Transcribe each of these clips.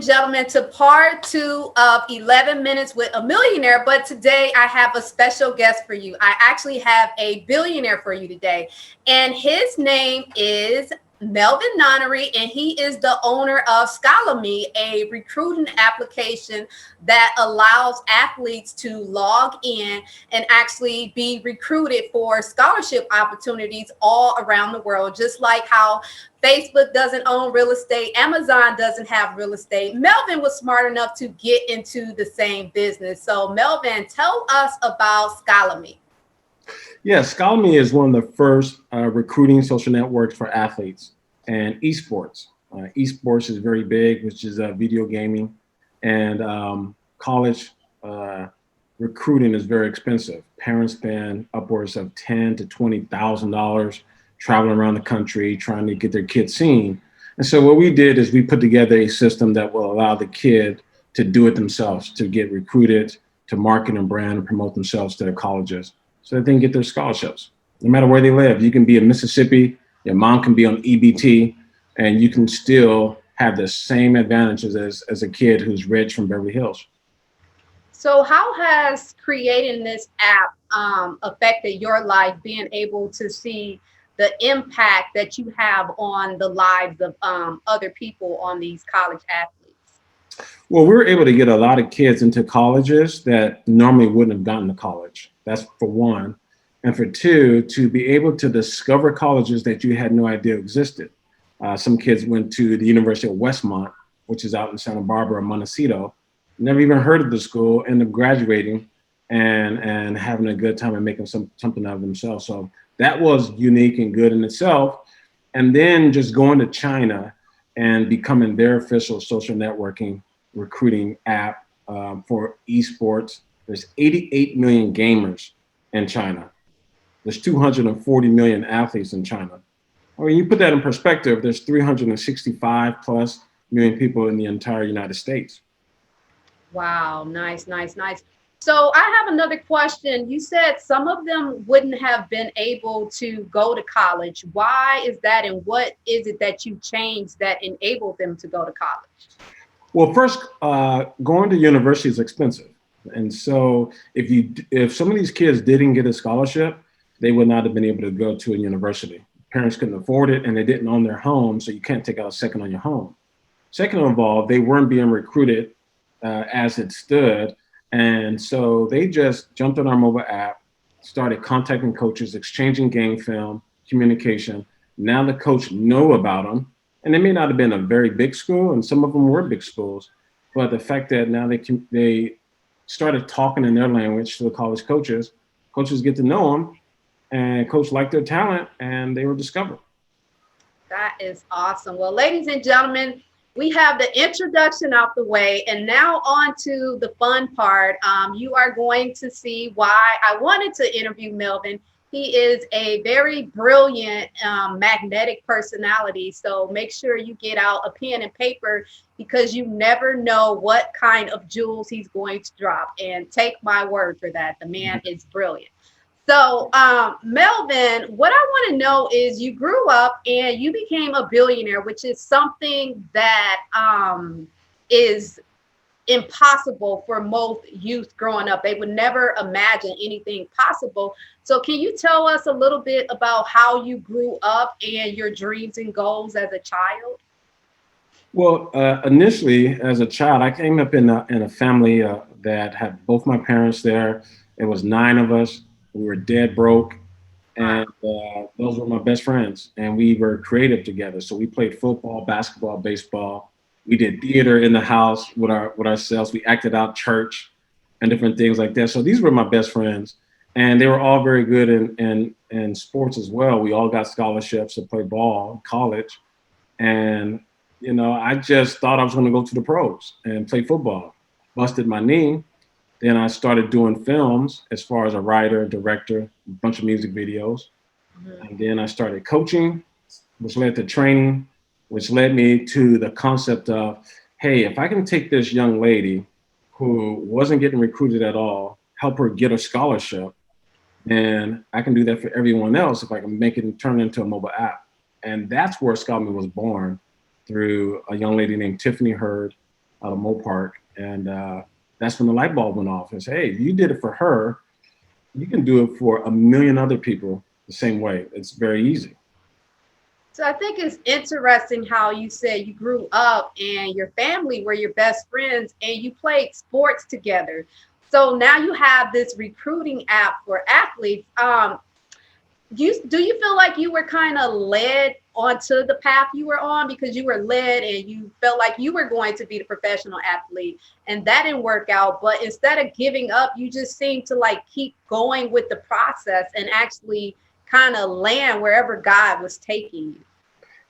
gentlemen, to part 2 of 11 Minutes with a Millionaire. But today I have a special guest for you. I actually have a billionaire for you today. And his name is Melvin Nunnery, and he is the owner of SchollyMe, a recruiting application that allows athletes to log in and actually be recruited for scholarship opportunities all around the world. Just like how Facebook doesn't own real estate, Amazon doesn't have real estate. Melvin was smart enough to get into the same business. So Melvin, tell us about SchollyMe. Yeah, SchollyMe is one of the first recruiting social networks for athletes and esports. Esports is very big, which is video gaming, and college recruiting is very expensive. Parents spend upwards of $10,000 to $20,000 traveling around the country trying to get their kids seen. And so what we did is we put together a system that will allow the kid to do it themselves, to get recruited, to market and brand and promote themselves to their colleges so that they can get their scholarships. No matter where they live, you can be in Mississippi, your mom can be on EBT, and you can still have the same advantages as a kid who's rich from Beverly Hills. So how has creating this app affected your life, being able to see the impact that you have on the lives of other people, on these college athletes? Well, we were able to get a lot of kids into colleges that normally wouldn't have gotten to college. That's for one. And for two, to be able to discover colleges that you had no idea existed. Some kids went to the University of Westmont, which is out in Santa Barbara, Montecito, never even heard of the school, ended up graduating and having a good time and making something out of themselves. So that was unique and good in itself. And then just going to China and becoming their official social networking recruiting app for esports. There's 88 million gamers in China. There's 240 million athletes in China. I mean, you put that in perspective, there's 365 plus million people in the entire United States. Wow, nice, nice, nice. So I have another question. You said some of them wouldn't have been able to go to college. Why is that? And what is it that you changed that enabled them to go to college? Well, first, going to university is expensive. And so if some of these kids didn't get a scholarship, they would not have been able to go to a university. Parents couldn't afford it and they didn't own their home, so you can't take out a second on your home. Second of all, they weren't being recruited as it stood. And so they just jumped on our mobile app, started contacting coaches, exchanging game film, communication. Now the coach know about them. And they may not have been a very big school, and some of them were big schools. But the fact that now they started talking in their language to the college coaches get to know them, and coach liked their talent, and they were discovered. That is awesome. Well, ladies and gentlemen, we have the introduction out the way, and now on to the fun part. You are going to see why I wanted to interview Melvin. He is a very brilliant, magnetic personality. So make sure you get out a pen and paper, because you never know what kind of jewels he's going to drop. And take my word for that. The man is brilliant. So Melvin, what I want to know is, you grew up and you became a billionaire, which is something that is impossible for most youth growing up. They would never imagine anything possible. So can you tell us a little bit about how you grew up and your dreams and goals as a child? Well, initially as a child, I came up in a family that had both my parents there. It was 9 of us. We were dead broke, and those were my best friends, and we were creative together. So we played football, basketball, baseball. We did theater in the house with ourselves. We acted out church and different things like that. So these were my best friends, and they were all very good in sports as well. We all got scholarships to play ball in college, and I just thought I was going to go to the pros and play football. Busted my knee. Then I started doing films as far as a writer, director, a bunch of music videos. Mm-hmm. And then I started coaching, which led to training, which led me to the concept of, hey, if I can take this young lady who wasn't getting recruited at all, help her get a scholarship, then I can do that for everyone else if I can make it and turn it into a mobile app. And that's where SchollyMe was born, through a young lady named Tiffany Hurd, out of Mopark. And that's when the light bulb went off. And said, hey, you did it for her. You can do it for a million other people the same way. It's very easy. So I think it's interesting how you said you grew up and your family were your best friends and you played sports together. So now you have this recruiting app for athletes. Do you feel like you were kind of led onto the path you were on because you were led and you felt like you were going to be the professional athlete and that didn't work out, but instead of giving up, you just seemed to like keep going with the process and actually kind of land wherever God was taking you?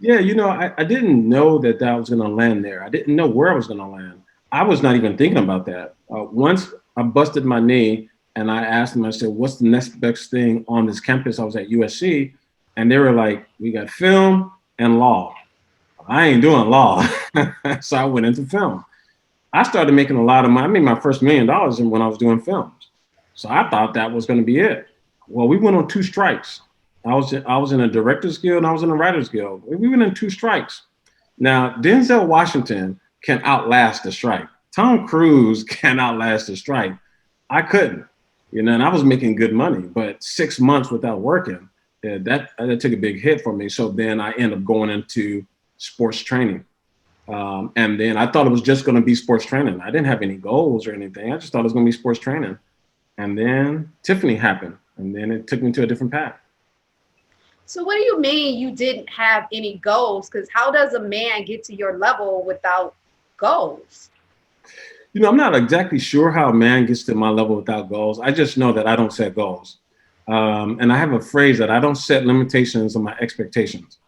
Yeah, I didn't know that I was going to land there. I didn't know where I was going to land. I was not even thinking about that. Once I busted my knee and I asked them, I said, what's the next best thing on this campus? I was at USC. And they were like, we got film and law. I ain't doing law. So I went into film. I started making a lot of money. I made my first $1 million when I was doing films. So I thought that was going to be it. Well, we went on 2 strikes. I was in a director's guild and I was in a writer's guild. We went in 2 strikes. Now, Denzel Washington can outlast a strike. Tom Cruise can outlast a strike. I couldn't, and I was making good money, but 6 months without working, that took a big hit for me. So then I ended up going into sports training. And then I thought it was just going to be sports training. I didn't have any goals or anything. I just thought it was going to be sports training. And then Tiffany happened, and then it took me to a different path. So what do you mean you didn't have any goals? Because how does a man get to your level without goals? I'm not exactly sure how a man gets to my level without goals. I just know that I don't set goals. And I have a phrase that I don't set limitations on my expectations.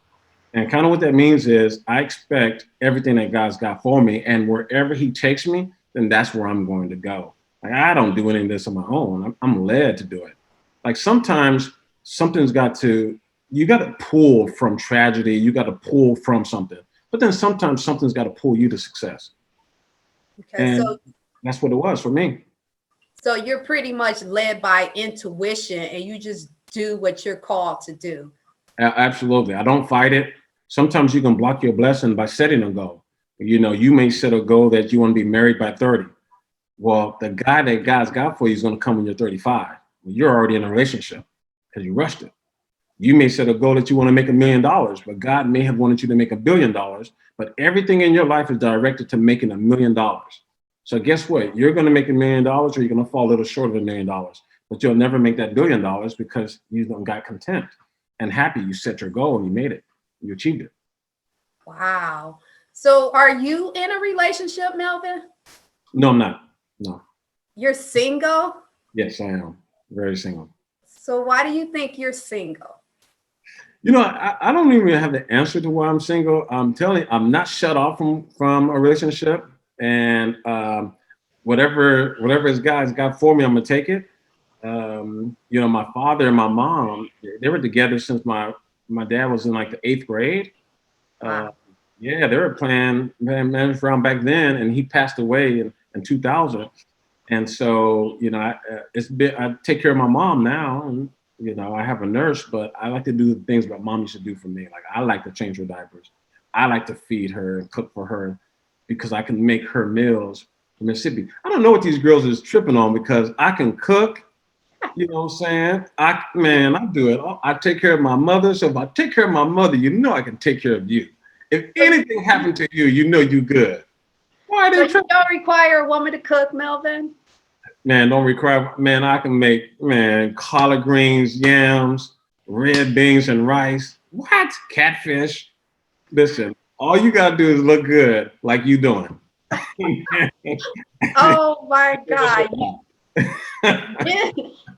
And kind of what that means is I expect everything that God's got for me. And wherever he takes me, then that's where I'm going to go. Like, I don't do any of this on my own. I'm led to do it. Like sometimes you got to pull from tragedy. You got to pull from something. But then sometimes something's got to pull you to success. Okay, and so that's what it was for me. So you're pretty much led by intuition and you just do what you're called to do. Absolutely. I don't fight it. Sometimes you can block your blessing by setting a goal. You may set a goal that you want to be married by 30. Well, the guy that God's got for you is going to come when you're 35. Well, you're already in a relationship because you rushed it. You may set a goal that you want to make $1 million, but God may have wanted you to make $1 billion. But everything in your life is directed to making $1 million. So guess what? You're going to make $1 million or you're going to fall a little short of $1 million. But you'll never make that $1 billion because you don't got content and happy. You set your goal and you made it. You achieved it. Wow. So are you in a relationship, Melvin? No, I'm not. No. You're single? Yes, I am. Very single. So why do you think you're single? I don't even have the answer to why I'm single. I'm telling you, I'm not shut off from a relationship. And whatever God's got for me, I'm going to take it. My father and my mom, they were together since my dad was in like the 8th grade. Wow. Yeah, they were playing managed around back then, and he passed away in 2000. And so, I take care of my mom now, and I have a nurse, but I like to do the things that mom used to do for me. Like I like to change her diapers. I like to feed her and cook for her because I can make her meals from Mississippi. I don't know what these girls is tripping on because I can cook. You know what I'm saying? I do it. I take care of my mother. So if I take care of my mother, I can take care of you. If anything happened to you, you good. Why so you don't require a woman to cook, Melvin? Man, don't require. Man, I can make collard greens, yams, red beans, and rice. What? Catfish. Listen, all you gotta do is look good, like you doing. Oh my God.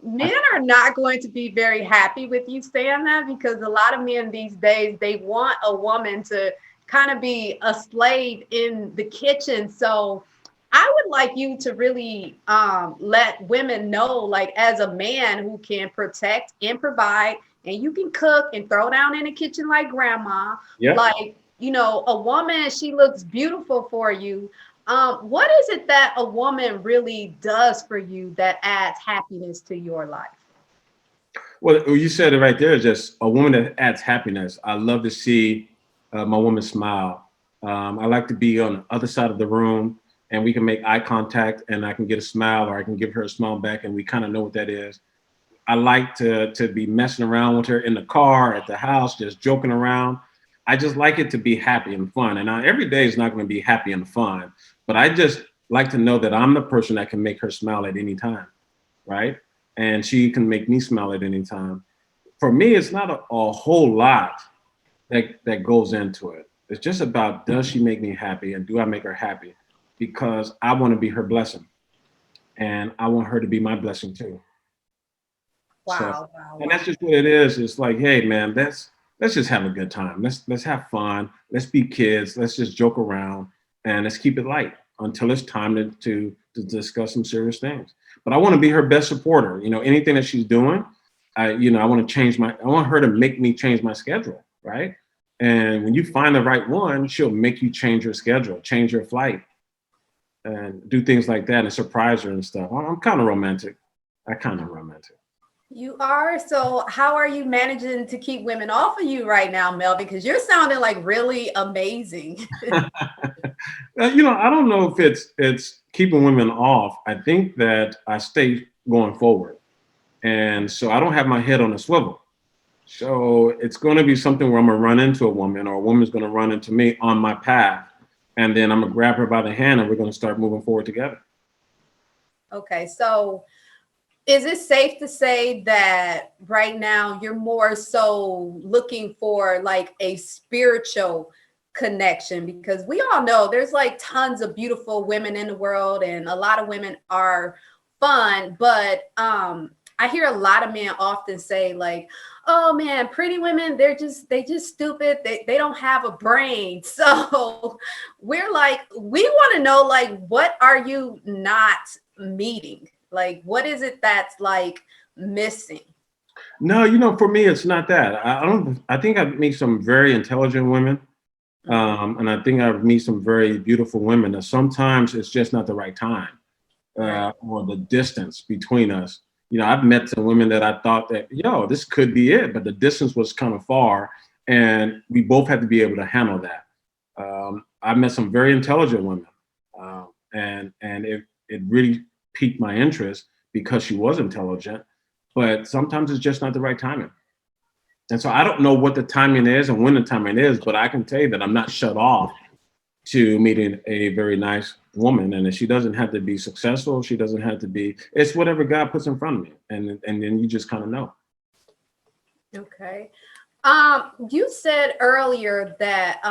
Men are not going to be very happy with you saying that because a lot of men these days, they want a woman to kind of be a slave in the kitchen. So I would like you to really let women know, like as a man who can protect and provide, and you can cook and throw down in the kitchen like grandma. Yep. Like, a woman, she looks beautiful for you. What is it that a woman really does for you that adds happiness to your life? Well, you said it right there, just a woman that adds happiness. I love to see my woman smile. I like to be on the other side of the room and we can make eye contact and I can get a smile or I can give her a smile back and we kind of know what that is. I like to be messing around with her in the car, at the house, just joking around. I just like it to be happy and fun. And every day is not going to be happy and fun, but I just like to know that I'm the person that can make her smile at any time, right? And she can make me smile at any time. For me, it's not a whole lot that goes into it. It's just about, does she make me happy and do I make her happy? Because I want to be her blessing and I want her to be my blessing too. So, Wow, wow, and wow. that's just what it is. It's like, hey man, let's just have a good time. Let's have fun. Let's be kids. Let's just joke around and let's keep it light until it's time to discuss some serious things. But I want to be her best supporter. You know, anything that she's doing, I want her to make me change my schedule, right? And when you find the right one, she'll make you change your schedule, change your flight, and do things like that and surprise her and stuff. I'm kind of romantic. I kind of romantic. You are. So how are you managing to keep women off of you right now, Mel? Because you're sounding like really amazing. I don't know if it's keeping women off. I think that I stay going forward. And so I don't have my head on a swivel. So it's going to be something where I'm going to run into a woman or a woman's going to run into me on my path. And then I'm going to grab her by the hand and we're going to start moving forward together. Okay. So is it safe to say that right now you're more so looking for like a spiritual connection? Because we all know there's like tons of beautiful women in the world and a lot of women are fun, but I hear a lot of men often say like, oh man, pretty women, they just stupid. They don't have a brain. So we're like, we want to know like, what are you not meeting? Like, what is it that's like missing? No, for me, it's not that. I think I meet some very intelligent women. And I think I meet some very beautiful women. And sometimes it's just not the right time Right. or the distance between us. I've met some women that I thought that, this could be it, but the distance was kind of far. And we both had to be able to handle that. I met some very intelligent women. And it really piqued my interest because she was intelligent. But sometimes it's just not the right timing. And so I don't know what the timing is and when the timing is, but I can tell you that I'm not shut off to meeting a very nice woman. And she doesn't have to be successful. She doesn't have to be, it's whatever God puts in front of me. And then you just kind of know. Okay. You said earlier that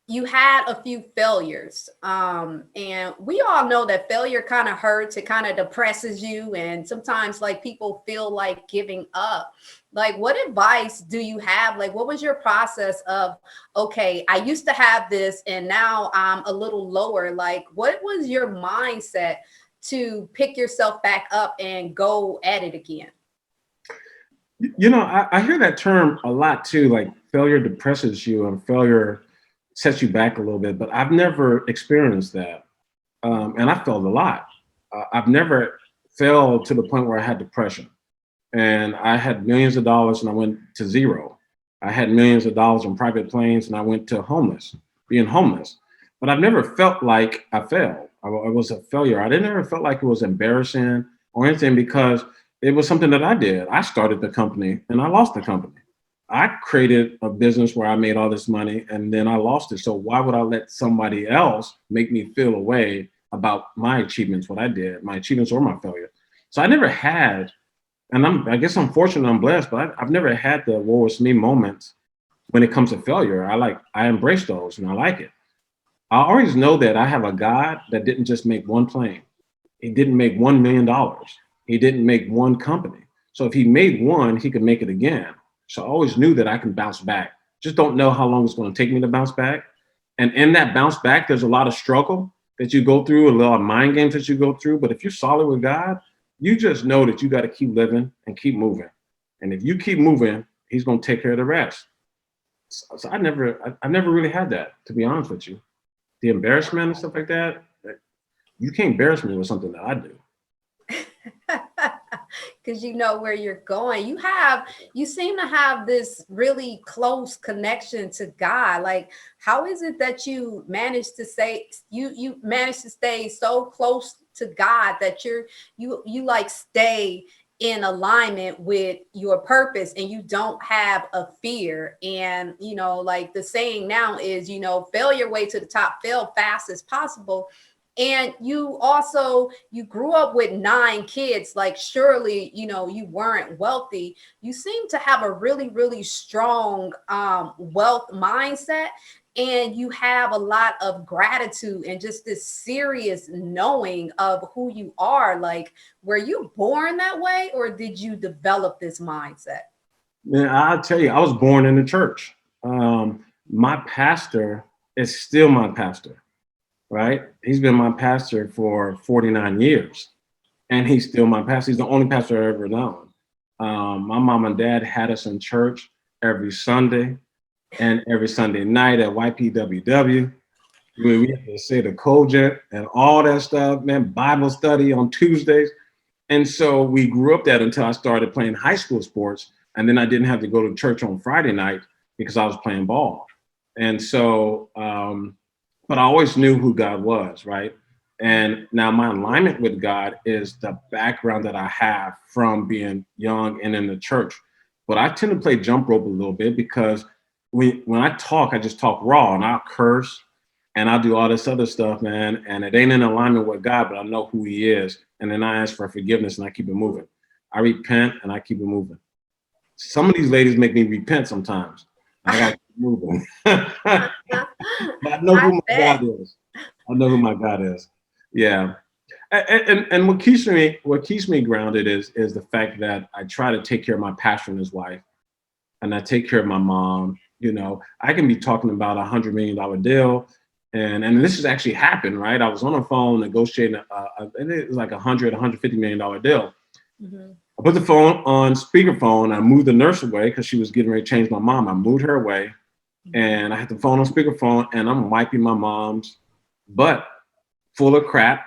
you had a few failures. And we all know that failure kind of hurts, it kind of depresses you. And sometimes like people feel like giving up. Like, what advice do you have? Like, what was your process of, okay, I used to have this and now I'm a little lower. Like, what was your mindset to pick yourself back up and go at it again? I hear that term a lot too, like failure depresses you and failure sets you back a little bit, but I've never experienced that. And I failed a lot. I've never failed to the point where I had depression. And I had millions of dollars and I went to zero. I had millions of dollars on private planes and I went to being homeless. But I've never felt like I failed. I was a failure. I didn't ever felt like it was embarrassing or anything because it was something that I did. I started the company and I lost the company. I created a business where I made all this money and then I lost it. So why would I let somebody else make me feel a way about my achievements, what I did, my achievements or my failure? So I never had, and I guess I'm fortunate, I'm blessed, but I've never had the woe is me moments when it comes to failure. I embrace those and I like it. I always know that I have a God that didn't just make one plane. He didn't make $1 million. He didn't make one company. So if he made one, he could make it again. So I always knew that I can bounce back. Just don't know how long it's going to take me to bounce back. And in that bounce back, there's a lot of struggle that you go through, a lot of mind games that you go through. But if you're solid with God, you just know that you got to keep living and keep moving. And if you keep moving, he's going to take care of the rest. So I've never really had that, to be honest with you. The embarrassment and stuff like that, you can't embarrass me with something that I do. because you know where you're going. You seem to have this really close connection to God. Like, how is it that you managed to say you managed to stay so close to God that you like stay in alignment with your purpose and you don't have a fear? And like the saying now is, fail your way to the top, fail fast as possible. And you grew up with 9 kids. Like, surely you weren't wealthy. You seem to have a really, really strong wealth mindset, and you have a lot of gratitude and just this serious knowing of who you are. Like, were you born that way, or did you develop this mindset? Man, I'll tell you, I was born in the church. My pastor is still my pastor, right? He's been my pastor for 49 years, and he's still my pastor. He's the only pastor I've ever known. My mom and dad had us in church every Sunday and every Sunday night at YPWW. We had to say the Cogent and all that stuff, man, Bible study on Tuesdays. And so we grew up that until I started playing high school sports. And then I didn't have to go to church on Friday night because I was playing ball. And so, but I always knew who God was, right? And now my alignment with God is the background that I have from being young and in the church. But I tend to play jump rope a little bit because when I talk, I just talk raw, and I'll curse and I'll do all this other stuff, man. And it ain't in alignment with God, but I know who he is. And then I ask for forgiveness and I keep it moving. I repent and I keep it moving. Some of these ladies make me repent sometimes. I got to keep moving. But I know who my God is. I know who my God is. Yeah. And what keeps me grounded is the fact that I try to take care of my pastor and his wife, and I take care of my mom. I can be talking about $100 million deal, and this has actually happened, right? I was on the phone negotiating it was like $150 million deal. Mm-hmm. I put the phone on speakerphone. I moved the nurse away because she was getting ready to change my mom. I moved her away, and I had the phone on speakerphone, and I'm wiping my mom's butt full of crap,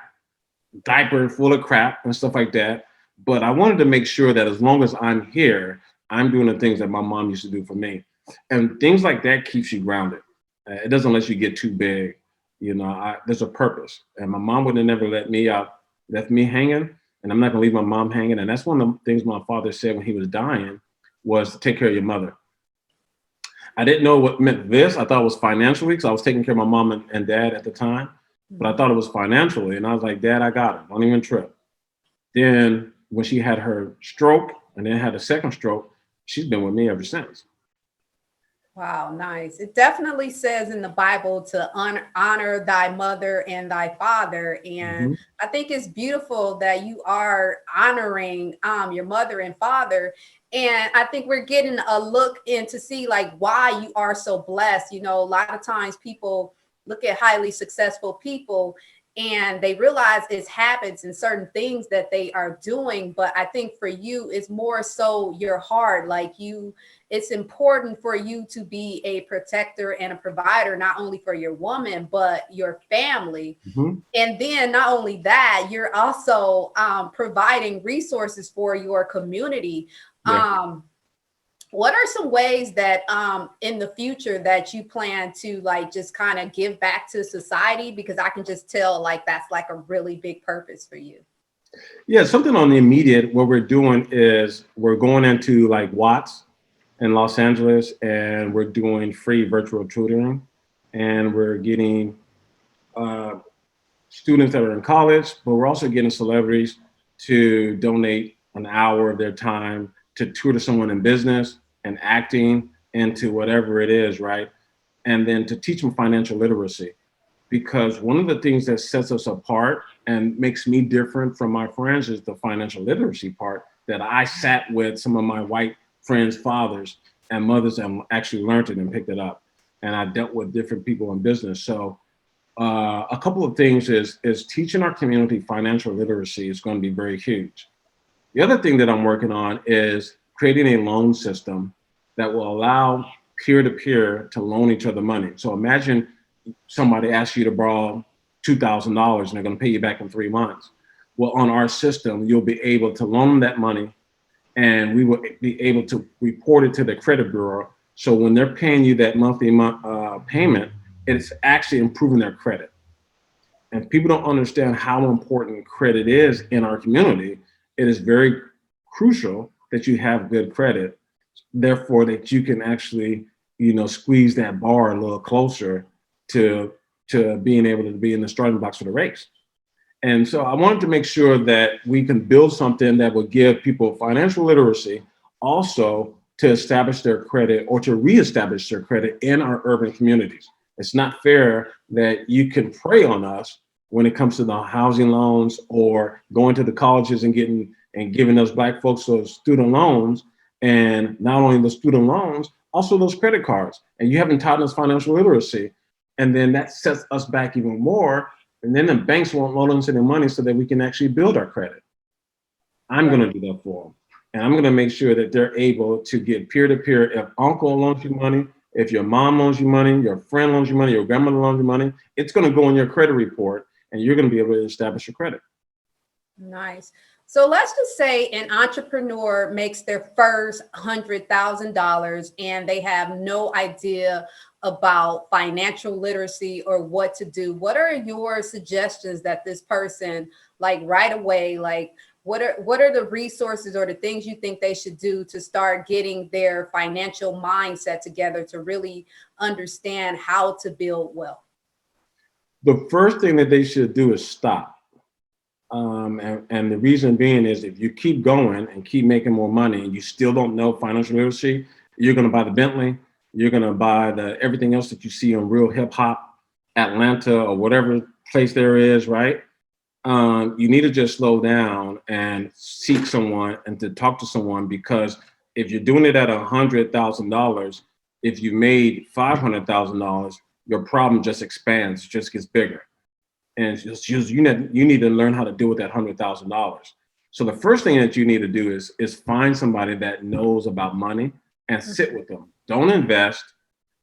diaper full of crap and stuff like that. But I wanted to make sure that as long as I'm here, I'm doing the things that my mom used to do for me. And things like that keeps you grounded. It doesn't let you get too big. There's a purpose. And my mom would have never left me hanging. And I'm not gonna leave my mom hanging. And that's one of the things my father said when he was dying was to take care of your mother. I didn't know what meant this. I thought it was financially, because I was taking care of my mom and dad at the time. But I thought it was financially. And I was like, Dad, I got it. Don't even trip. Then when she had her stroke and then had a second stroke, she's been with me ever since. Wow, nice. It definitely says in the Bible to honor thy mother and thy father. And I think it's beautiful that you are honoring your mother and father. And I think we're getting a look in to see like why you are so blessed. A lot of times people look at highly successful people and they realize it's habits and certain things that they are doing. But I think for you, it's more so your heart. Like it's important for you to be a protector and a provider, not only for your woman, but your family. And then not only that, you're also providing resources for your community. Yeah. What are some ways that in the future that you plan to like just kind of give back to society? Because I can just tell like that's like a really big purpose for you. Yeah, something on the immediate, what we're doing is we're going into like Watts in Los Angeles, and we're doing free virtual tutoring, and we're getting students that are in college, but we're also getting celebrities to donate an hour of their time to tutor someone in business and acting into whatever it is, right? And then to teach them financial literacy. Because one of the things that sets us apart and makes me different from my friends is the financial literacy part, that I sat with some of my white friends' fathers and mothers and actually learned it and picked it up. And I dealt with different people in business. So a couple of things is teaching our community financial literacy is going to be very huge. The other thing that I'm working on is creating a loan system that will allow peer-to-peer to loan each other money. So imagine somebody asks you to borrow $2,000 and they're going to pay you back in 3 months. Well, on our system, you'll be able to loan them that money and we will be able to report it to the credit bureau. So when they're paying you that monthly payment, it's actually improving their credit. And people don't understand how important credit is in our community. It is very crucial that you have good credit, therefore that you can actually, squeeze that bar a little closer to being able to be in the starting blocks for the race. And so I wanted to make sure that we can build something that will give people financial literacy, also to establish their credit or to reestablish their credit in our urban communities. It's not fair that you can prey on us when it comes to the housing loans or going to the colleges and giving those Black folks those student loans, and not only the student loans, also those credit cards. And you haven't taught us financial literacy, and then that sets us back even more. And then the banks won't loan us any money so that we can actually build our credit. I'm going to do that for them. And I'm going to make sure that they're able to get peer-to-peer. If uncle loans you money, if your mom loans you money, your friend loans you money, your grandmother loans you money, it's going to go in your credit report and you're going to be able to establish your credit. Nice. So let's just say an entrepreneur makes their first $100,000 and they have no idea about financial literacy or what to do. What are your suggestions that this person, like right away, like what are the resources or the things you think they should do to start getting their financial mindset together to really understand how to build wealth? The first thing that they should do is stop. And the reason being is if you keep going and keep making more money and you still don't know financial literacy, you're going to buy the Bentley, you're going to buy everything else that you see on Real Hip Hop, Atlanta, or whatever place there is, right? You need to just slow down and seek someone and to talk to someone, because if you're doing it at $100,000, if you made $500,000, your problem just expands, just gets bigger. And you need to learn how to deal with that $100,000. So the first thing that you need to do is find somebody that knows about money and sit with them. Don't invest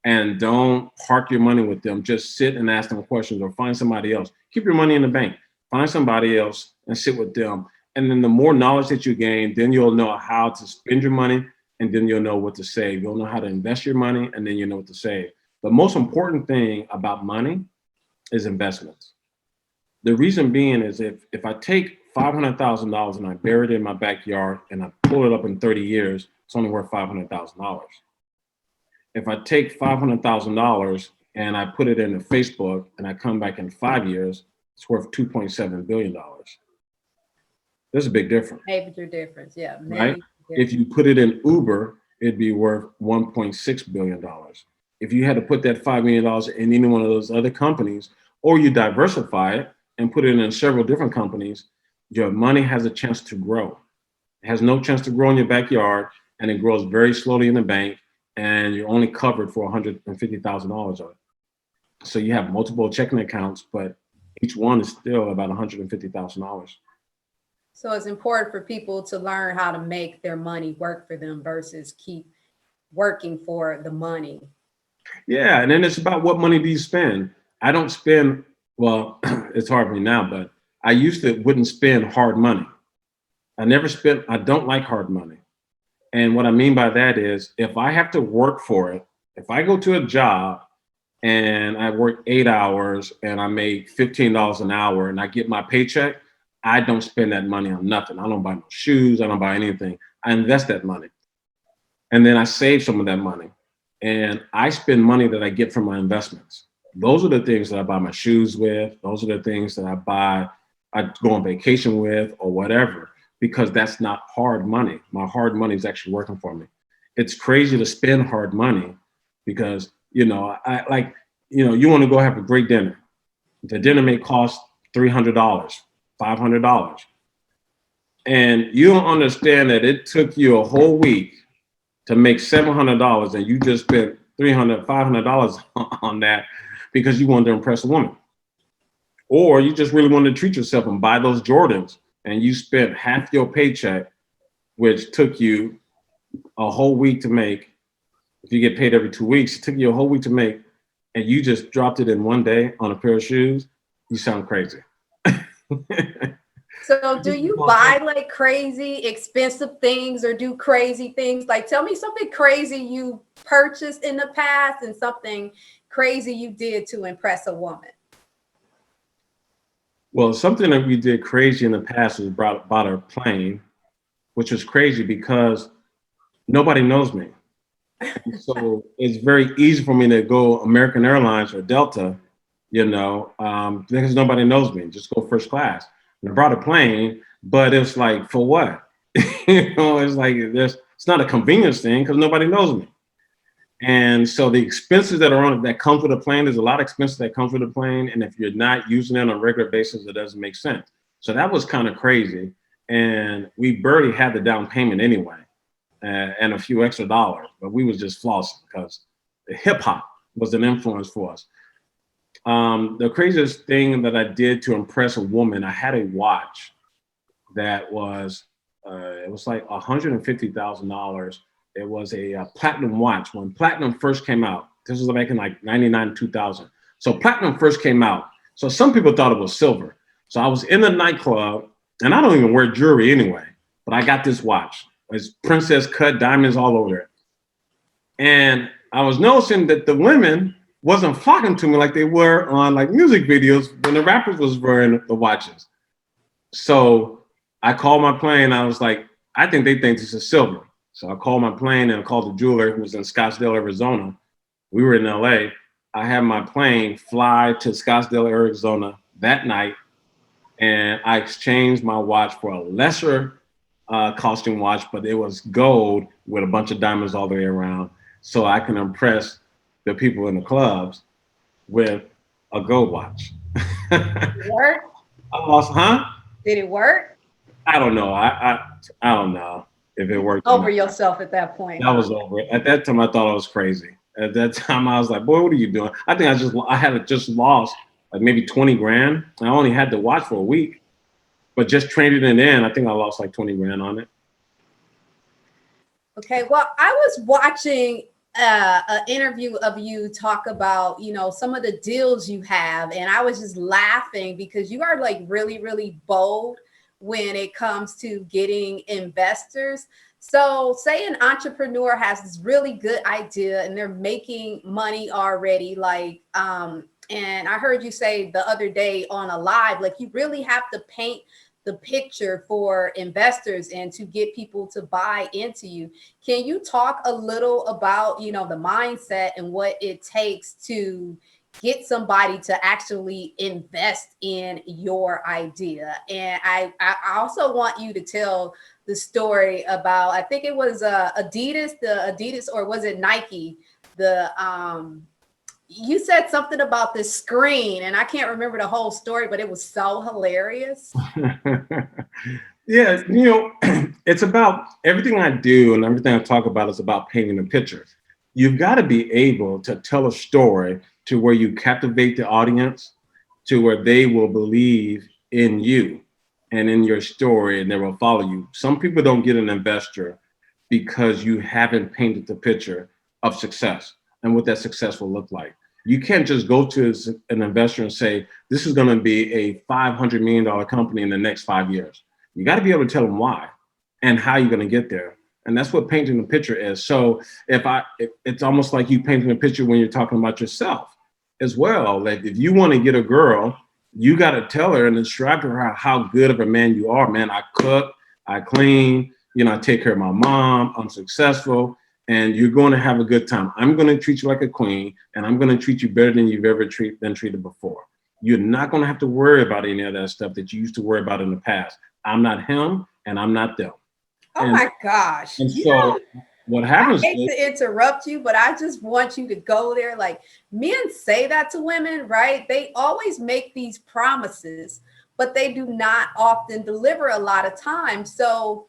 and don't park your money with them. Just sit and ask them questions, or find somebody else. Keep your money in the bank. Find somebody else and sit with them. And then the more knowledge that you gain, then you'll know how to spend your money, and then you'll know what to save. You'll know how to invest your money, and then you know what to save. The most important thing about money is investments. The reason being is if I take $500,000 and I bury it in my backyard and I pull it up in 30 years, it's only worth $500,000. If I take $500,000 and I put it into Facebook and I come back in 5 years, it's worth $2.7 billion. There's a big difference. Major difference, yeah. Right? If you put it in Uber, it'd be worth $1.6 billion. If you had to put that $5 million in any one of those other companies, or you diversify it and put it in several different companies, your money has a chance to grow. It has no chance to grow in your backyard, and it grows very slowly in the bank, and you're only covered for $150,000 of it. So you have multiple checking accounts, but each one is still about $150,000. So it's important for people to learn how to make their money work for them versus keep working for the money. Yeah, and then it's about what money do you spend. I don't spend, well, it's hard for me now, but I used to wouldn't spend hard money. I don't like hard money. And what I mean by that is if I have to work for it, if I go to a job and I work 8 hours and I make $15 an hour and I get my paycheck, I don't spend that money on nothing. I don't buy no shoes. I don't buy anything. I invest that money. And then I save some of that money. And I spend money that I get from my investments. Those are the things that I buy my shoes with. Those are the things that I go on vacation with or whatever, because that's not hard money. My hard money is actually working for me. It's crazy to spend hard money because, you want to go have a great dinner. The dinner may cost $300, $500. And you don't understand that it took you a whole week to make $700 and you just spent $300, $500 on that because you wanted to impress a woman. Or you just really wanted to treat yourself and buy those Jordans, and you spent half your paycheck, which took you a whole week to make. If you get paid every 2 weeks, it took you a whole week to make, and you just dropped it in one day on a pair of shoes. You sound crazy. So do you buy like crazy expensive things or do crazy things? Like tell me something crazy you purchased in the past and something crazy you did to impress a woman. Well, something that we did crazy in the past was bought a plane, which was crazy because nobody knows me. So it's very easy for me to go American Airlines or Delta, because nobody knows me. Just go first class. And I brought a plane, but it's like, for what? It's like it's not a convenience thing because nobody knows me. And so the expenses that are on it that come with the plane, there's a lot of expenses that come with the plane. And if you're not using it on a regular basis, it doesn't make sense. So that was kind of crazy. And we barely had the down payment anyway, and a few extra dollars, but we was just flossing because hip hop was an influence for us. The craziest thing that I did to impress a woman, I had a watch that was, it was like $150,000. It was a platinum watch. When platinum first came out, this was back in like 99, 2000. So platinum first came out. So some people thought it was silver. So I was in the nightclub, and I don't even wear jewelry anyway, but I got this watch. It's princess cut, diamonds all over it. And I was noticing that the women wasn't flocking to me like they were on like music videos when the rappers was wearing the watches. So I called my plane. I was like, I think they think this is silver. So I called my plane and I called the jeweler who was in Scottsdale, Arizona. We were in LA. I had my plane fly to Scottsdale, Arizona that night. And I exchanged my watch for a lesser costing watch, but it was gold with a bunch of diamonds all the way around. So I can impress the people in the clubs with a gold watch. Did it work? I lost, huh? Did it work? I don't know. I don't know if it worked. Over yourself at that point. That was over. At that time, I thought I was crazy. At that time, I was like, boy, what are you doing? I think I had just lost like maybe 20 grand. I only had the watch for a week, but just trading it in, I think I lost like 20 grand on it. Okay, well, I was watching an interview of you talk about, some of the deals you have, and I was just laughing because you are like really, really bold when it comes to getting investors. So say an entrepreneur has this really good idea and they're making money already, like, and I heard you say the other day on a live, like you really have to paint the picture for investors and to get people to buy into you. Can you talk a little about, the mindset and what it takes to get somebody to actually invest in your idea? And I also want you to tell the story about, I think it was Adidas, or was it Nike? You said something about this screen, and I can't remember the whole story, but it was so hilarious. Yeah, it's about everything I do and everything I talk about is about painting a picture. You've got to be able to tell a story to where you captivate the audience, to where they will believe in you and in your story, and they will follow you. Some people don't get an investor because you haven't painted the picture of success and what that success will look like. You can't just go to an investor and say, this is going to be a $500 million company in the next 5 years. You got to be able to tell them why and how you're going to get there. And that's what painting the picture is. So it's almost like you painting a picture when you're talking about yourself as well. Like if you want to get a girl, you got to tell her and instruct her how good of a man you are. Man, I cook, I clean, I take care of my mom, I'm successful. And you're going to have a good time. I'm going to treat you like a queen, and I'm going to treat you better than you've ever been treated before. You're not going to have to worry about any of that stuff that you used to worry about in the past. I'm not him, and I'm not them. My gosh. And so what happens I hate to interrupt you, but I just want you to go there. Like, men say that to women, right? They always make these promises, but they do not often deliver a lot of times. So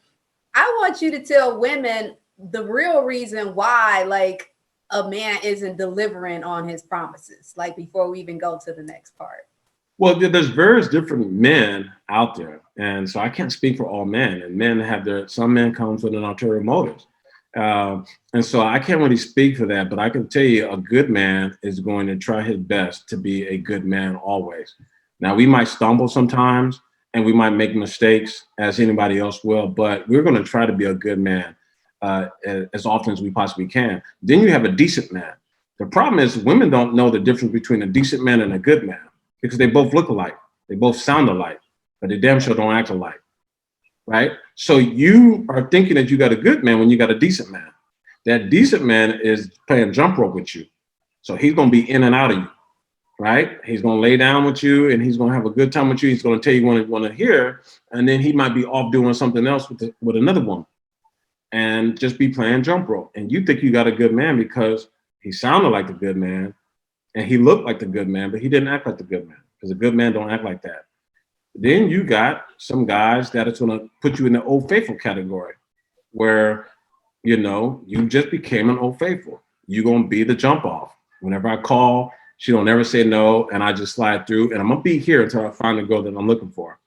I want you to tell women the real reason why, like, a man isn't delivering on his promises, like before we even go to the next part. Well, there's various different men out there. And so I can't speak for all men, and men have some men come with an ulterior motives. And so I can't really speak for that, but I can tell you a good man is going to try his best to be a good man always. Now we might stumble sometimes, and we might make mistakes as anybody else will, but we're going to try to be a good man as often as we possibly can. Then you have a decent man. The problem is women don't know the difference between a decent man and a good man because they both look alike. They both sound alike, but they damn sure don't act alike, right? So you are thinking that you got a good man when you got a decent man. That decent man is playing jump rope with you. So he's going to be in and out of you, right? He's going to lay down with you and he's going to have a good time with you. He's going to tell you what you want to hear. And then he might be off doing something else with another woman and just be playing jump rope. And you think you got a good man because he sounded like the good man and he looked like the good man, but he didn't act like the good man because a good man don't act like that. Then you got some guys that is going to put you in the old faithful category where, you know, you just became an old faithful. You're going to be the jump off. Whenever I call, she don't ever say no, and I just slide through, and I'm going to be here until I find the girl that I'm looking for.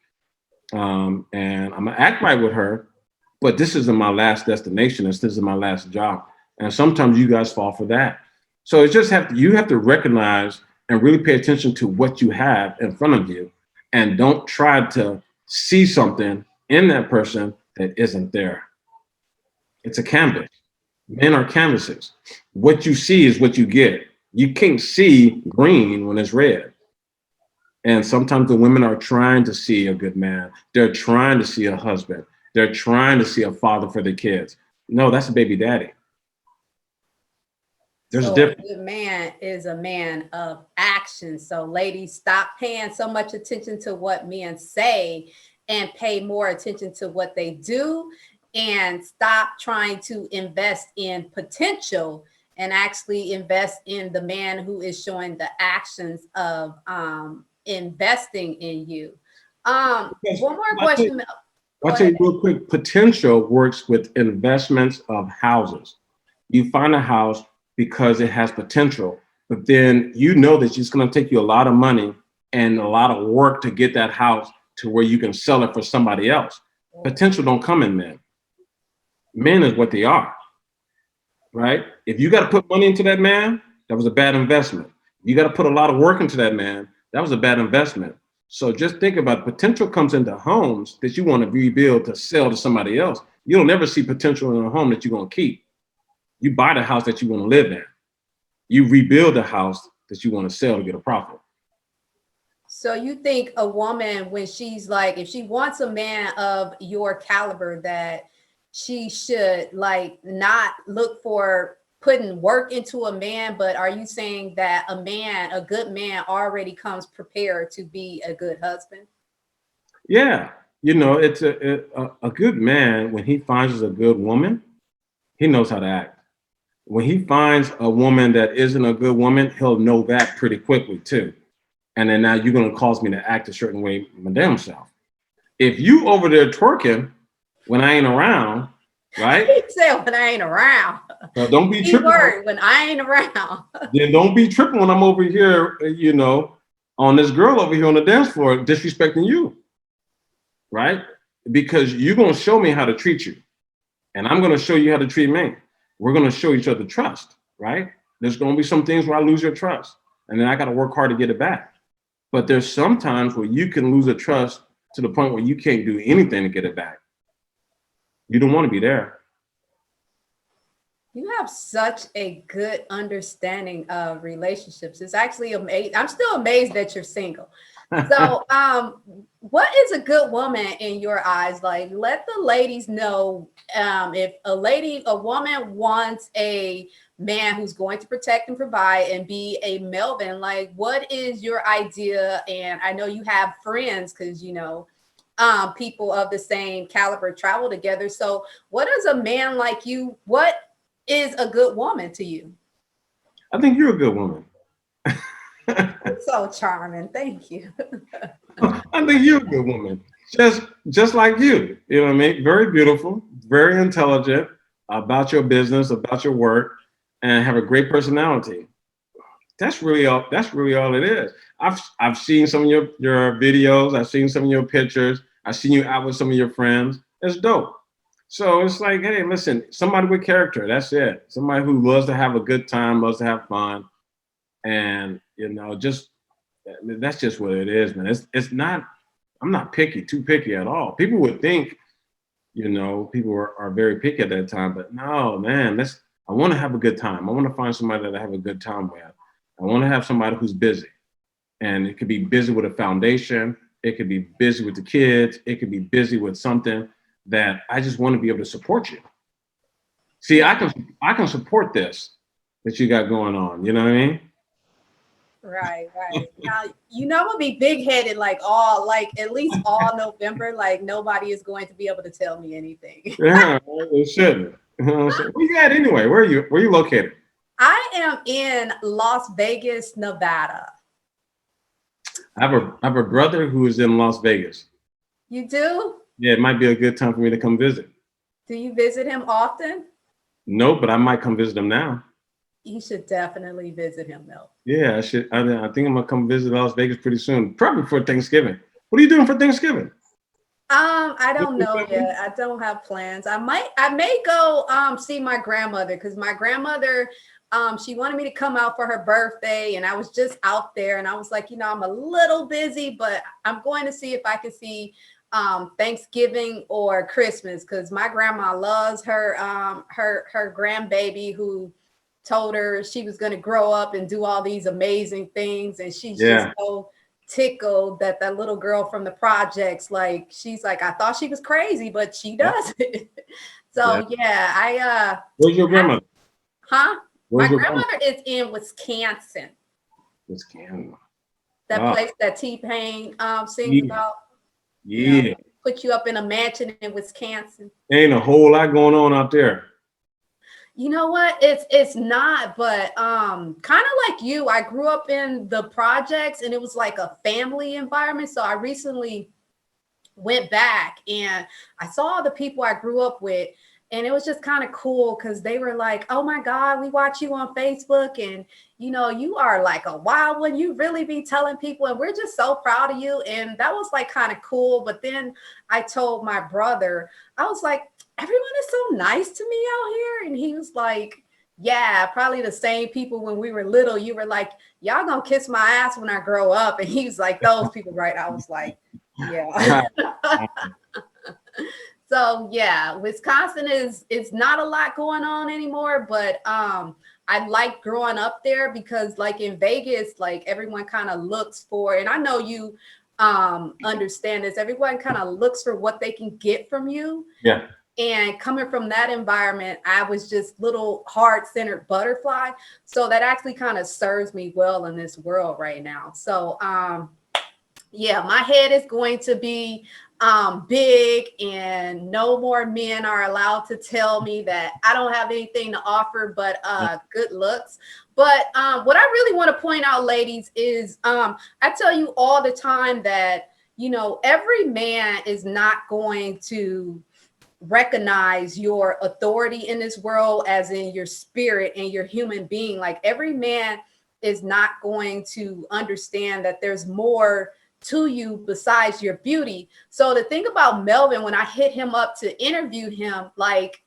And I'm going to act right with her, but this isn't my last destination. This is my last job. And sometimes you guys fall for that. So it's just you have to recognize and really pay attention to what you have in front of you, and don't try to see something in that person that isn't there. It's a canvas. Men are canvases. What you see is what you get. You can't see green when it's red. And sometimes the women are trying to see a good man. They're trying to see a husband. They're trying to see a father for their kids. No, that's a baby daddy. There's a difference. A good man is a man of action. So ladies, stop paying so much attention to what men say and pay more attention to what they do, and stop trying to invest in potential and actually invest in the man who is showing the actions of investing in you. One more question. I'll tell you real quick, potential works with investments of houses. You find a house because it has potential, but then you know that it's going to take you a lot of money and a lot of work to get that house to where you can sell it for somebody else. Potential don't come in men. Men is what they are, right? If you got to put money into that man, that was a bad investment. You got to put a lot of work into that man, that was a bad investment. So just think about it. Potential comes into homes that you want to rebuild to sell to somebody else. You'll never see potential in a home that you're going to keep. You buy the house that you want to live in. You rebuild the house that you want to sell to get a profit. So you think a woman, when she's like, if she wants a man of your caliber, that she should like not look for putting work into a man, but are you saying that a good man already comes prepared to be a good husband? Yeah. You know, it's a good man, when he finds a good woman, he knows how to act. When he finds a woman that isn't a good woman, he'll know that pretty quickly too. And then now you're going to cause me to act a certain way, my damn self. If you over there twerking when I ain't around, right? He said when I ain't around. So don't be tripping. When I ain't around. Then don't be tripping when I'm over here, you know, on this girl over here on the dance floor disrespecting you, right? Because you're going to show me how to treat you. And I'm going to show you how to treat me. We're going to show each other trust, right? There's going to be some things where I lose your trust, and then I got to work hard to get it back. But there's some times where you can lose a trust to the point where you can't do anything to get it back. You don't want to be there. You have such a good understanding of relationships. It's actually amazing. I'm still amazed that you're single. So what is a good woman in your eyes? Like, let the ladies know, if a woman wants a man who's going to protect and provide and be a Melvin, like, what is your idea? And I know you have friends because, you know, people of the same caliber travel together. So what is a man like you? What is a good woman to you? I think you're a good woman. So charming. Thank you. I think you're a good woman. Just like you. You know what I mean? Very beautiful, very intelligent about your business, about your work, and have a great personality. That's really all it is. I've seen some of your videos, I've seen some of your pictures, I've seen you out with some of your friends. It's dope. So it's like, hey, listen, somebody with character, that's it. Somebody who loves to have a good time, loves to have fun. And, you know, that's just what it is, man. It's not I'm not too picky at all. People would think, people are very picky at that time, but no, man, I want to have a good time. I want to find somebody that I have a good time with. I want to have somebody who's busy, and it could be busy with a foundation. It could be busy with the kids. It could be busy with something that I just want to be able to support you. See, I can support this that you got going on. You know what I mean? Right. Now, I'm gonna be big headed like at least all November. Like nobody is going to be able to tell me anything. Yeah, it shouldn't. Where you at anyway? Where are you located? I am in Las Vegas, Nevada. I have a brother who is in Las Vegas. You do? Yeah, it might be a good time for me to come visit. Do you visit him often? No, but I might come visit him now. You should definitely visit him though. Yeah, I should. I think I'm gonna come visit Las Vegas pretty soon, probably for Thanksgiving. What are you doing for Thanksgiving? I don't know yet. I don't have plans. I may go see my grandmother, because my grandmother, she wanted me to come out for her birthday, and I was just out there, and I was like, I'm a little busy, but I'm going to see if I can see Thanksgiving or Christmas, because my grandma loves her her grandbaby who told her she was going to grow up and do all these amazing things, and she's just so tickled that little girl from the projects, like, she's like, I thought she was crazy, but she does it. So Where's your grandmother? My grandmother is in Wisconsin. That place that T-Pain sings about. Yeah. Put you up in a mansion in Wisconsin. Ain't a whole lot going on out there. You know what? It's not, but kind of like you, I grew up in the projects, and it was like a family environment. So I recently went back and I saw the people I grew up with, and it was just kind of cool because they were like, oh my God, we watch you on Facebook, and you are like a wild one. You really be telling people, and we're just so proud of you. And that was like kind of cool. But then I told my brother, I was like, everyone is so nice to me out here. And he was like, yeah, probably the same people when we were little. You were like, y'all gonna kiss my ass when I grow up. And he was like, those people, right? I was like, yeah. So yeah, Wisconsin is not a lot going on anymore, but I like growing up there because, like, in Vegas, like, everyone kind of looks for, and I know you understand this, everyone kind of looks for what they can get from you. Yeah. And coming from that environment, I was just little heart-centered butterfly. So that actually kind of serves me well in this world right now. So yeah, my head is going to be big, and no more men are allowed to tell me that I don't have anything to offer but good looks. But what I really want to point out, ladies, is I tell you all the time that, every man is not going to recognize your authority in this world, as in your spirit and your human being. Like, every man is not going to understand that there's more to you besides your beauty. So the thing about Melvin, when I hit him up to interview him, like,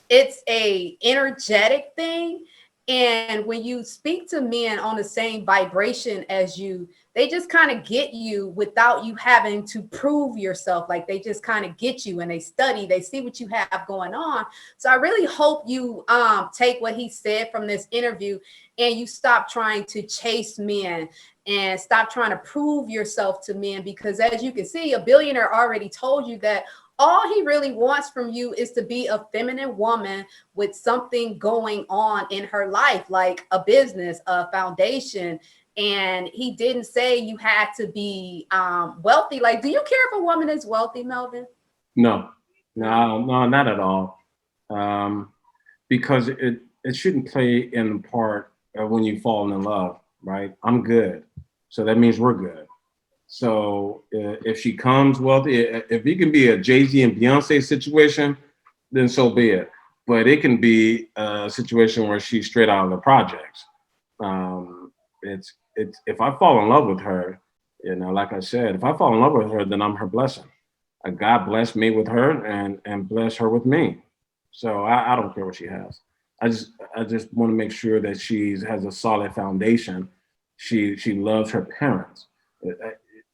it's a energetic thing. And when you speak to men on the same vibration as you, they just kind of get you without you having to prove yourself. Like, they just kind of get you, and they study, they see what you have going on. So I really hope you take what he said from this interview, and you stop trying to chase men and stop trying to prove yourself to men, because as you can see, a billionaire already told you that all he really wants from you is to be a feminine woman with something going on in her life, like a business, a foundation. And he didn't say you had to be wealthy. Like, do you care if a woman is wealthy, Melvin? No, not at all. Because it shouldn't play in the part of when you fall in love, right? I'm good. So that means we're good. So if she comes wealthy, if it can be a Jay-Z and Beyonce situation, then so be it. But it can be a situation where she's straight out of the projects. It's if I fall in love with her, like I said, if I fall in love with her, then I'm her blessing. God blessed me with her and bless her with me. So I don't care what she has. I just want to make sure that she has a solid foundation. She loves her parents.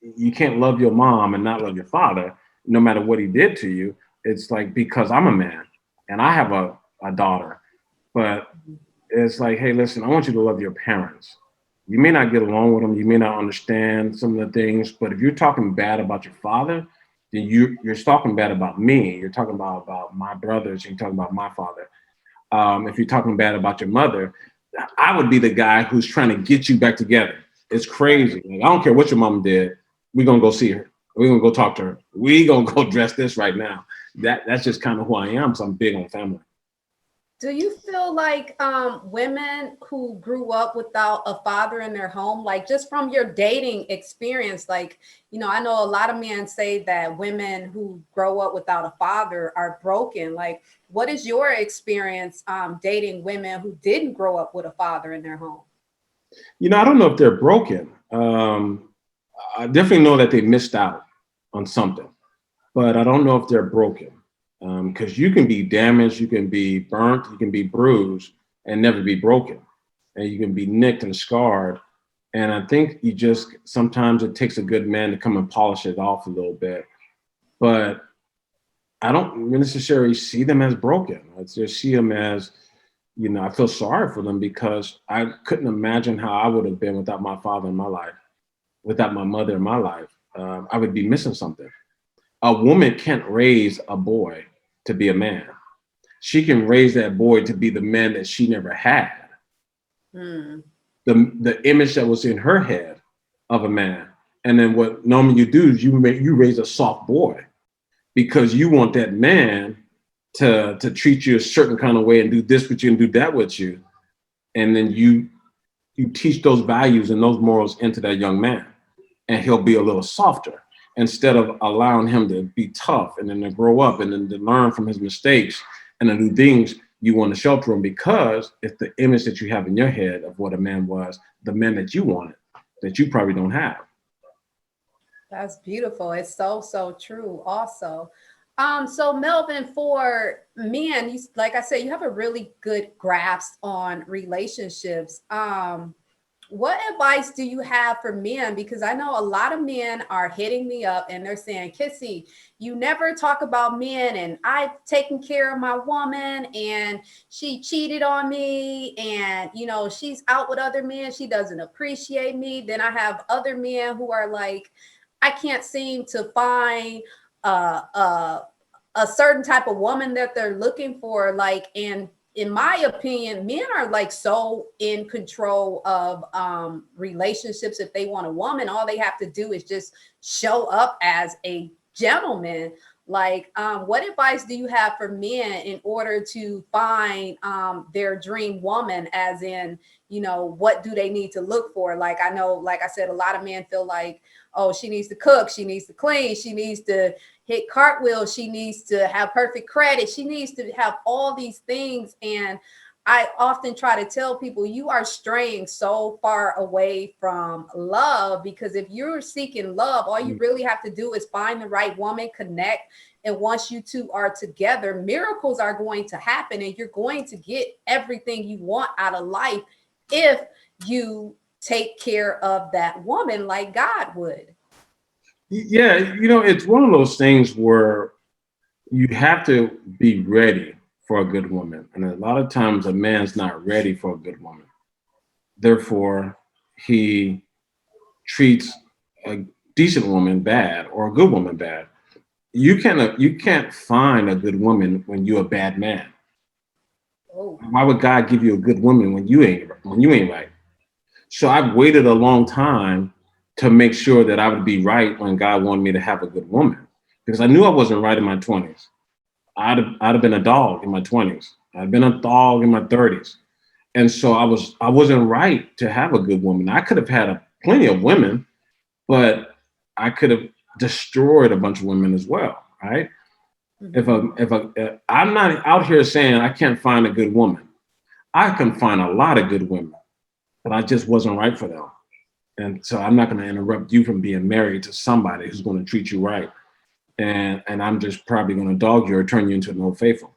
you can't love your mom and not love your father, no matter what he did to you. It's like, because I'm a man and I have a daughter, but it's like, hey, listen, I want you to love your parents. You may not get along with them, you may not understand some of the things, but if you're talking bad about your father, then you're talking bad about me. You're talking about my brothers. You're talking about my father. If you're talking bad about your mother, I would be the guy who's trying to get you back together. It's crazy. Like, I don't care what your mom did. We're gonna go see her. We're gonna go talk to her. We're gonna go dress this right now. That's just kind of who I am. So I'm big on family. Do you feel like women who grew up without a father in their home, like just from your dating experience, like, I know a lot of men say that women who grow up without a father are broken. Like, what is your experience dating women who didn't grow up with a father in their home? I don't know if they're broken. I definitely know that they missed out on something, but I don't know if they're broken. Because you can be damaged, you can be burnt, you can be bruised and never be broken. And you can be nicked and scarred. And I think sometimes it takes a good man to come and polish it off a little bit. But I don't necessarily see them as broken. I just see them as, I feel sorry for them because I couldn't imagine how I would have been without my father in my life, without my mother in my life. I would be missing something. A woman can't raise a boy to be a man. She can raise that boy to be the man that she never had. Hmm. The image that was in her head of a man. And then what normally you do is you raise a soft boy because you want that man to treat you a certain kind of way and do this with you and do that with you. And then you teach those values and those morals into that young man, and he'll be a little softer, instead of allowing him to be tough and then to grow up and then to learn from his mistakes and to do things. You want to shelter him because it's the image that you have in your head of what a man was, the man that you wanted, that you probably don't have. That's beautiful. It's so, so true also. So Melvin, for men, like I said, you have a really good grasp on relationships. What advice do you have for men? Because I know a lot of men are hitting me up and they're saying, Kissy, you never talk about men, and I've taken care of my woman and she cheated on me, and she's out with other men. She doesn't appreciate me. Then I have other men who are like, I can't seem to find uh, uh, a certain type of woman that they're looking for. Like, and in my opinion, men are like so in control of relationships. If they want a woman, all they have to do is just show up as a gentleman. Like, what advice do you have for men in order to find their dream woman? As in, what do they need to look for? Like, I know, like I said, a lot of men feel like, oh, she needs to cook, she needs to clean, she needs to hit cartwheels, she needs to have perfect credit, she needs to have all these things. And I often try to tell people, you are straying so far away from love, because if you're seeking love, all you really have to do is find the right woman, connect. And once you two are together, miracles are going to happen and you're going to get everything you want out of life if you take care of that woman like God would. Yeah, it's one of those things where you have to be ready for a good woman. And a lot of times a man's not ready for a good woman. Therefore, he treats a decent woman bad or a good woman bad. You can't find a good woman when you're a bad man. Oh, Why would God give you a good woman when you ain't right? So I've waited a long time to make sure that I would be right when God wanted me to have a good woman, because I knew I wasn't right in my 20s. I'd have been a dog in my 20s. I'd been a dog in my 30s. And so I wasn't right to have a good woman. I could have had plenty of women, but I could have destroyed a bunch of women as well, right? I'm not out here saying I can't find a good woman. I can find a lot of good women, but I just wasn't right for them. And so I'm not going to interrupt you from being married to somebody who's going to treat you right. And I'm just probably going to dog you or turn you into an old faithful.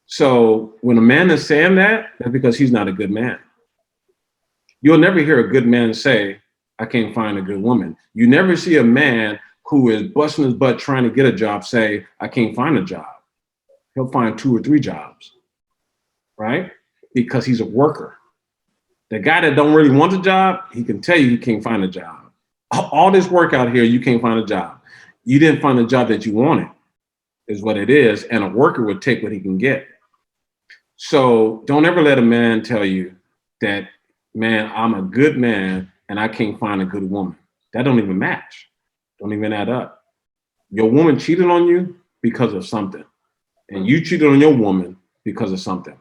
So when a man is saying that, that's because he's not a good man. You'll never hear a good man say, I can't find a good woman. You never see a man who is busting his butt trying to get a job say, I can't find a job. He'll find 2 or 3 jobs, right? Because he's a worker. The guy that don't really want a job, he can tell you he can't find a job. All this work out here, you can't find a job. You didn't find a job that you wanted, is what it is. And a worker would take what he can get. So don't ever let a man tell you that, man, I'm a good man and I can't find a good woman. That don't even match. Don't even add up. Your woman cheated on you because of something. And you cheated on your woman because of something.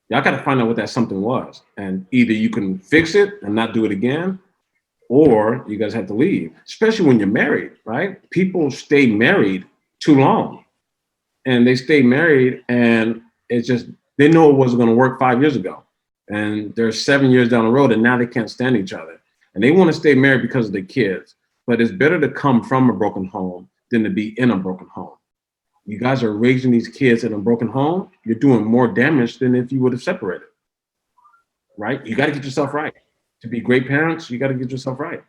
Y'all got to find out what that something was. And either you can fix it and not do it again, or you guys have to leave, especially when you're married, right? People stay married too long. And they stay married and it's just, they know it wasn't going to work 5 years ago. And they're 7 years down the road and now they can't stand each other. And they want to stay married because of the kids. But it's better to come from a broken home than to be in a broken home. You guys are raising these kids in a broken home, you're doing more damage than if you would have separated, right? You got to get yourself right. To be great parents, you got to get yourself right.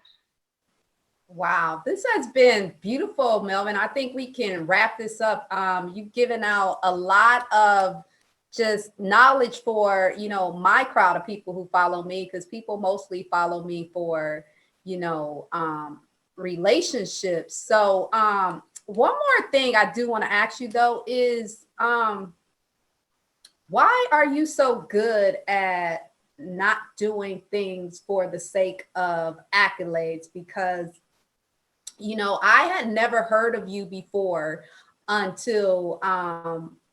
Wow, this has been beautiful, Melvin. I think we can wrap this up. You've given out a lot of just knowledge for, you know, my crowd of people who follow me, because people mostly follow me for, you know, relationships. So one more thing I do want to ask you though is why are you so good at not doing things for the sake of accolades? Because, you know, I had never heard of you before until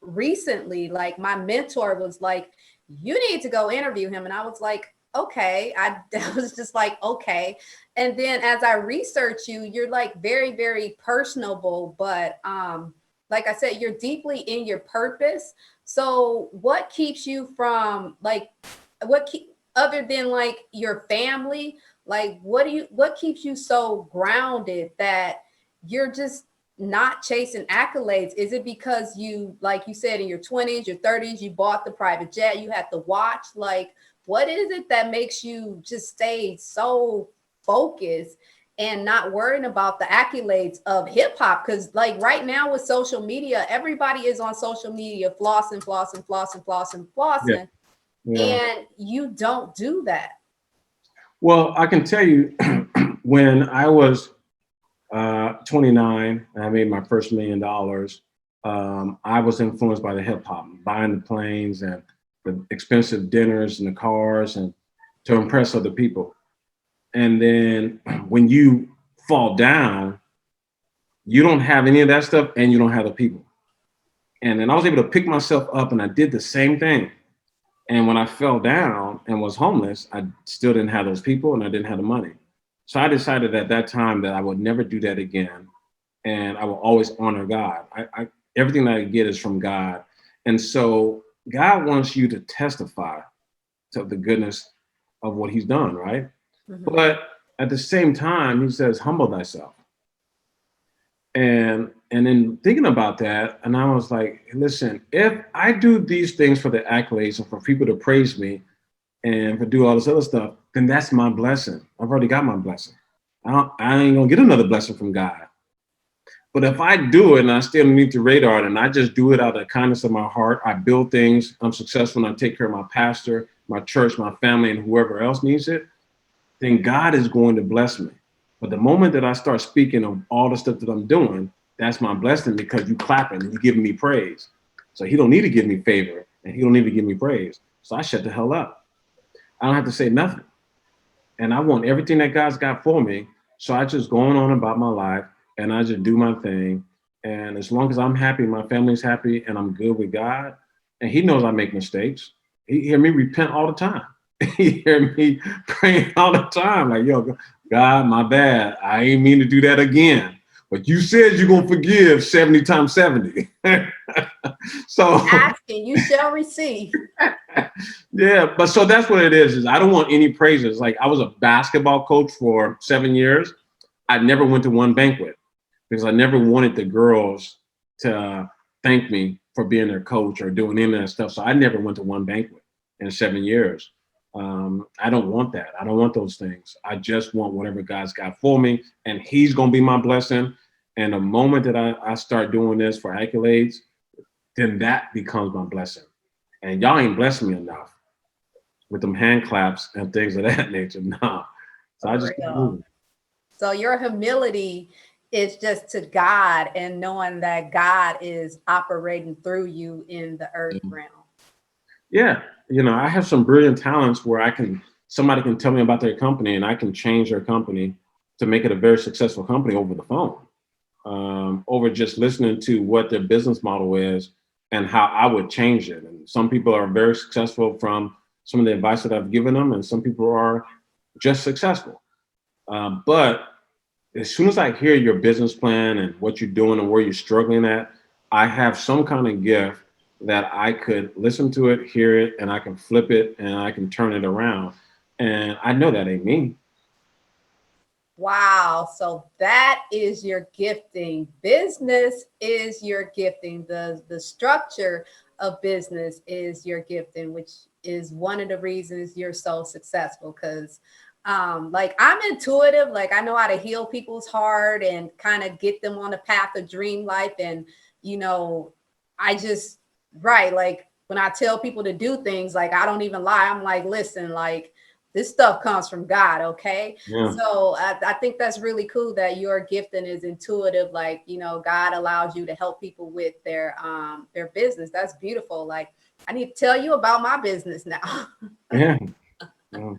recently. Like my mentor was like, you need to go interview him. And I was like, okay. I was just like, okay. And then as I research you, you're like very, very personable, but like I said, you're deeply in your purpose. So what keeps you from like, other than like your family, like what keeps you so grounded that you're just not chasing accolades? Is it because you, like you said, in your 20s, your 30s, you bought the private jet, you had the watch? Like, what is it that makes you just stay so focused and not worrying about the accolades of hip hop? Because like right now with social media, everybody is on social media flossing, flossing, flossing, flossing, flossing. Yeah. And you don't do that. Well, I can tell you when I was 29 and I made my first $1 million, I was influenced by the hip hop, buying the planes and the expensive dinners and the cars and to impress other people. And then when you fall down, you don't have any of that stuff and you don't have the people. And then I was able to pick myself up and I did the same thing. And when I fell down and was homeless, I still didn't have those people and I didn't have the money. So I decided at that time that I would never do that again. And I will always honor God. Everything that I get is from God. And so God wants you to testify to the goodness of what he's done, right? Mm-hmm. But at the same time, he says, humble thyself. And then thinking about that, and I was like, listen, if I do these things for the accolades and for people to praise me and for do all this other stuff, then that's my blessing. I've already got my blessing. I ain't gonna get another blessing from God. But if I do it and I stay underneath the radar and I just do it out of the kindness of my heart, I build things, I'm successful and I take care of my pastor, my church, my family, and whoever else needs it, then God is going to bless me. But the moment that I start speaking of all the stuff that I'm doing, that's my blessing because you clapping and you giving me praise. So he don't need to give me favor and he don't need to give me praise. So I shut the hell up. I don't have to say nothing. And I want everything that God's got for me. So I just going on about my life and I just do my thing. And as long as I'm happy, my family's happy and I'm good with God, and he knows I make mistakes. He hear me repent all the time. He hear me praying all the time. Like, yo, God, my bad. I ain't mean to do that again. But you said you're going to forgive 70 times 70. So asking, you shall receive. Yeah, but so that's what it is I don't want any praises. Like I was a basketball coach for 7 years. I never went to one banquet because I never wanted the girls to thank me for being their coach or doing any of that stuff. So I never went to one banquet in 7 years. I don't want that. I don't want those things. I just want whatever God's got for me, and He's gonna be my blessing. And the moment that I start doing this for Accolades, then that becomes my blessing. And y'all ain't blessing me enough with them hand claps and things of that nature. Nah. So I For just keep real. moving. So your humility is just to God and knowing that God is operating through you in the earth realm. Yeah, I have some brilliant talents where somebody can tell me about their company and I can change their company to make it a very successful company over the phone, over just listening to what their business model is and how I would change it. And some people are very successful from some of the advice that I've given them, and some people are just successful. But as soon as I hear your business plan and what you're doing and where you're struggling at, I have some kind of gift that I could listen to it, hear it, and I can flip it and I can turn it around. And I know that ain't me. Wow. So that is your gifting. Business is your gifting. The structure of business is your gifting, which is one of the reasons you're so successful. Because like I'm intuitive, like I know how to heal people's heart and kind of get them on the path of dream life. And you know, I just right, like when I tell people to do things, like I don't even lie. I'm like, listen, like this stuff comes from God, okay? Yeah. So I think that's really cool that your gifting is intuitive. Like, you know, God allows you to help people with their business. That's beautiful. Like, I need to tell you about my business now. Yeah. Yeah.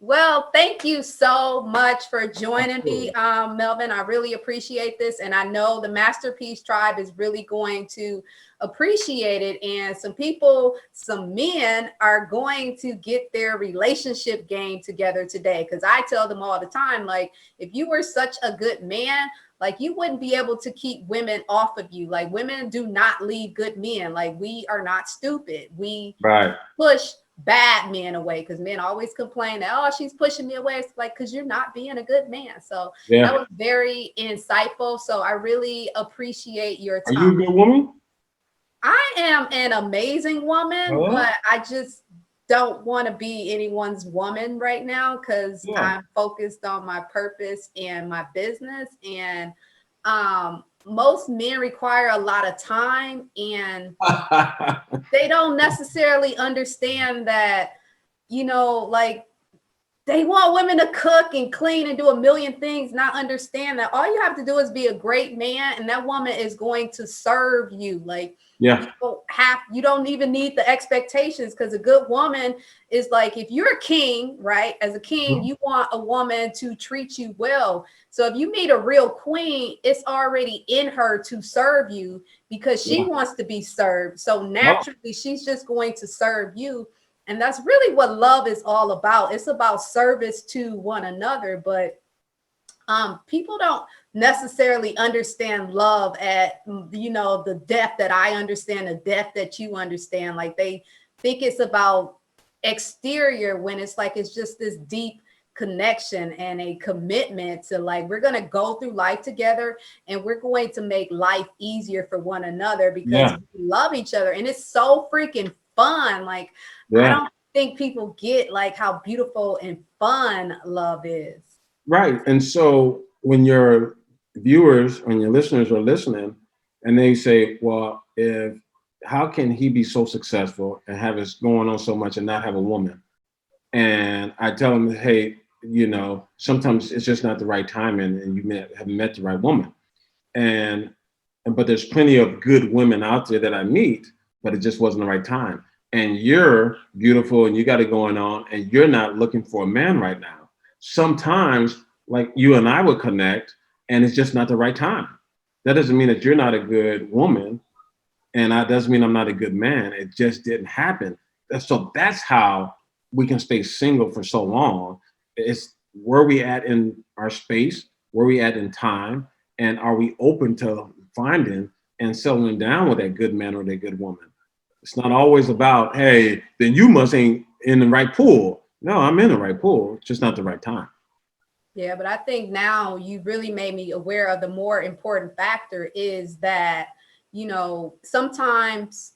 Well, thank you so much for joining me, Absolutely. Melvin. I really appreciate this. And I know the Masterpiece Tribe is really going to appreciate it. And some people, some men are going to get their relationship game together today. Because I tell them all the time, like, if you were such a good man, like you wouldn't be able to keep women off of you. Like women do not leave good men. Like we are not stupid. We Right. push bad men away because men always complain that, oh, she's pushing me away. It's like, because you're not being a good man. So that Yeah. was very insightful. So I really appreciate your Are time. you a good woman? I am an amazing woman, Oh, but I just don't want to be anyone's woman right now because yeah. I'm focused on my purpose and my business. And most men require a lot of time and they don't necessarily understand that, you know, like they want women to cook and clean and do a million things, not understand that all you have to do is be a great man and that woman is going to serve you. Like Yeah. you don't even need the expectations because a good woman is like, if you're a king, right? As a king, Mhm. you want a woman to treat you well. So if you meet a real queen, it's already in her to serve you because she Yeah. wants to be served. So Oh, naturally, she's just going to serve you. And that's really what love is all about. It's about service to one another. But people don't necessarily understand love at, you know, the depth that I understand, the depth that you understand. Like they think it's about exterior when it's like it's just this deep connection and a commitment to like we're going to go through life together and we're going to make life easier for one another because yeah. we love each other and it's so freaking fun. Like I Yeah. don't think people get like how beautiful and fun love is. Right. And so when your viewers and your listeners are listening and they say, well, if how can he be so successful and have us going on so much and not have a woman? And I tell them, hey, sometimes it's just not the right time and haven't met the right woman. And but there's plenty of good women out there that I meet, but it just wasn't the right time. And you're beautiful and you got it going on, and you're not looking for a man right now. Sometimes, like you and I would connect, and it's just not the right time. That doesn't mean that you're not a good woman, and that doesn't mean I'm not a good man. It just didn't happen. So that's how we can stay single for so long. It's where we at in our space, where we at in time, and are we open to finding and settling down with that good man or that good woman? It's not always about, hey, then you must ain't in the right pool. No, I'm in the right pool, just not the right time. Yeah, but I think now you really made me aware of the more important factor is that, you know, sometimes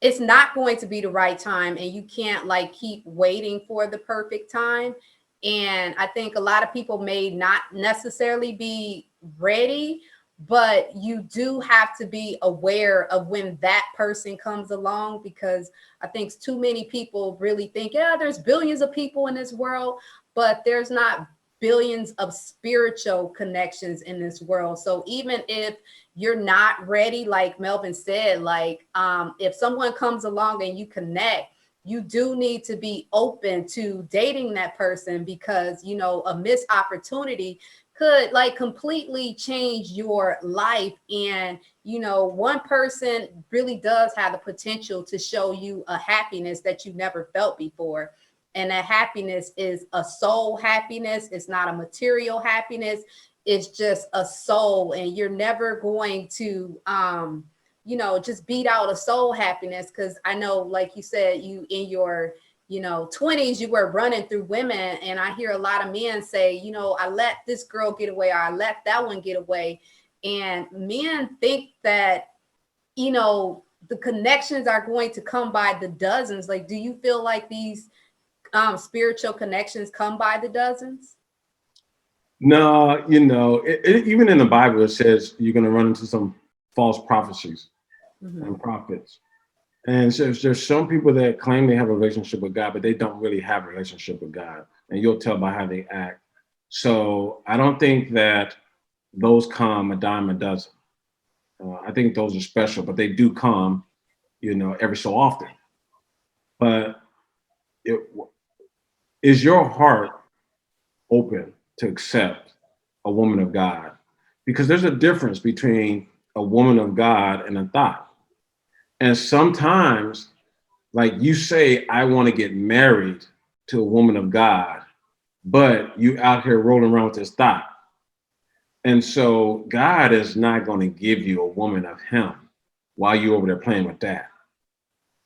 it's not going to be the right time, and you can't like keep waiting for the perfect time. And I think a lot of people may not necessarily be ready, but you do have to be aware of when that person comes along, because I think too many people really think, yeah, there's billions of people in this world, but there's not billions of spiritual connections in this world. So even if you're not ready, like Melvin said, like if someone comes along and you connect, you do need to be open to dating that person, because you know a missed opportunity could like completely change your life. And you know, one person really does have the potential to show you a happiness that you never felt before. And that happiness is a soul happiness. It's not a material happiness. It's just a soul. And you're never going to you know, just beat out a soul happiness. Because I know, like you said, you in your, you know, 20s, you were running through women. And I hear a lot of men say, you know, I let this girl get away, or I let that one get away. And men think that, you know, the connections are going to come by the dozens. Like, do you feel like these spiritual connections come by the dozens? No, you know, even in the Bible, it says you're going to run into some false prophecies and prophets. And so there's some people that claim they have a relationship with God, but they don't really have a relationship with God. And you'll tell by how they act. So I don't think that those come a dime a dozen. I think those are special, but they do come, you know, every so often. But is your heart open to accept a woman of God? Because there's a difference between a woman of God and a thought. And sometimes, like you say, I want to get married to a woman of God, but you out here rolling around with this thought. And so God is not going to give you a woman of him while you're over there playing with that.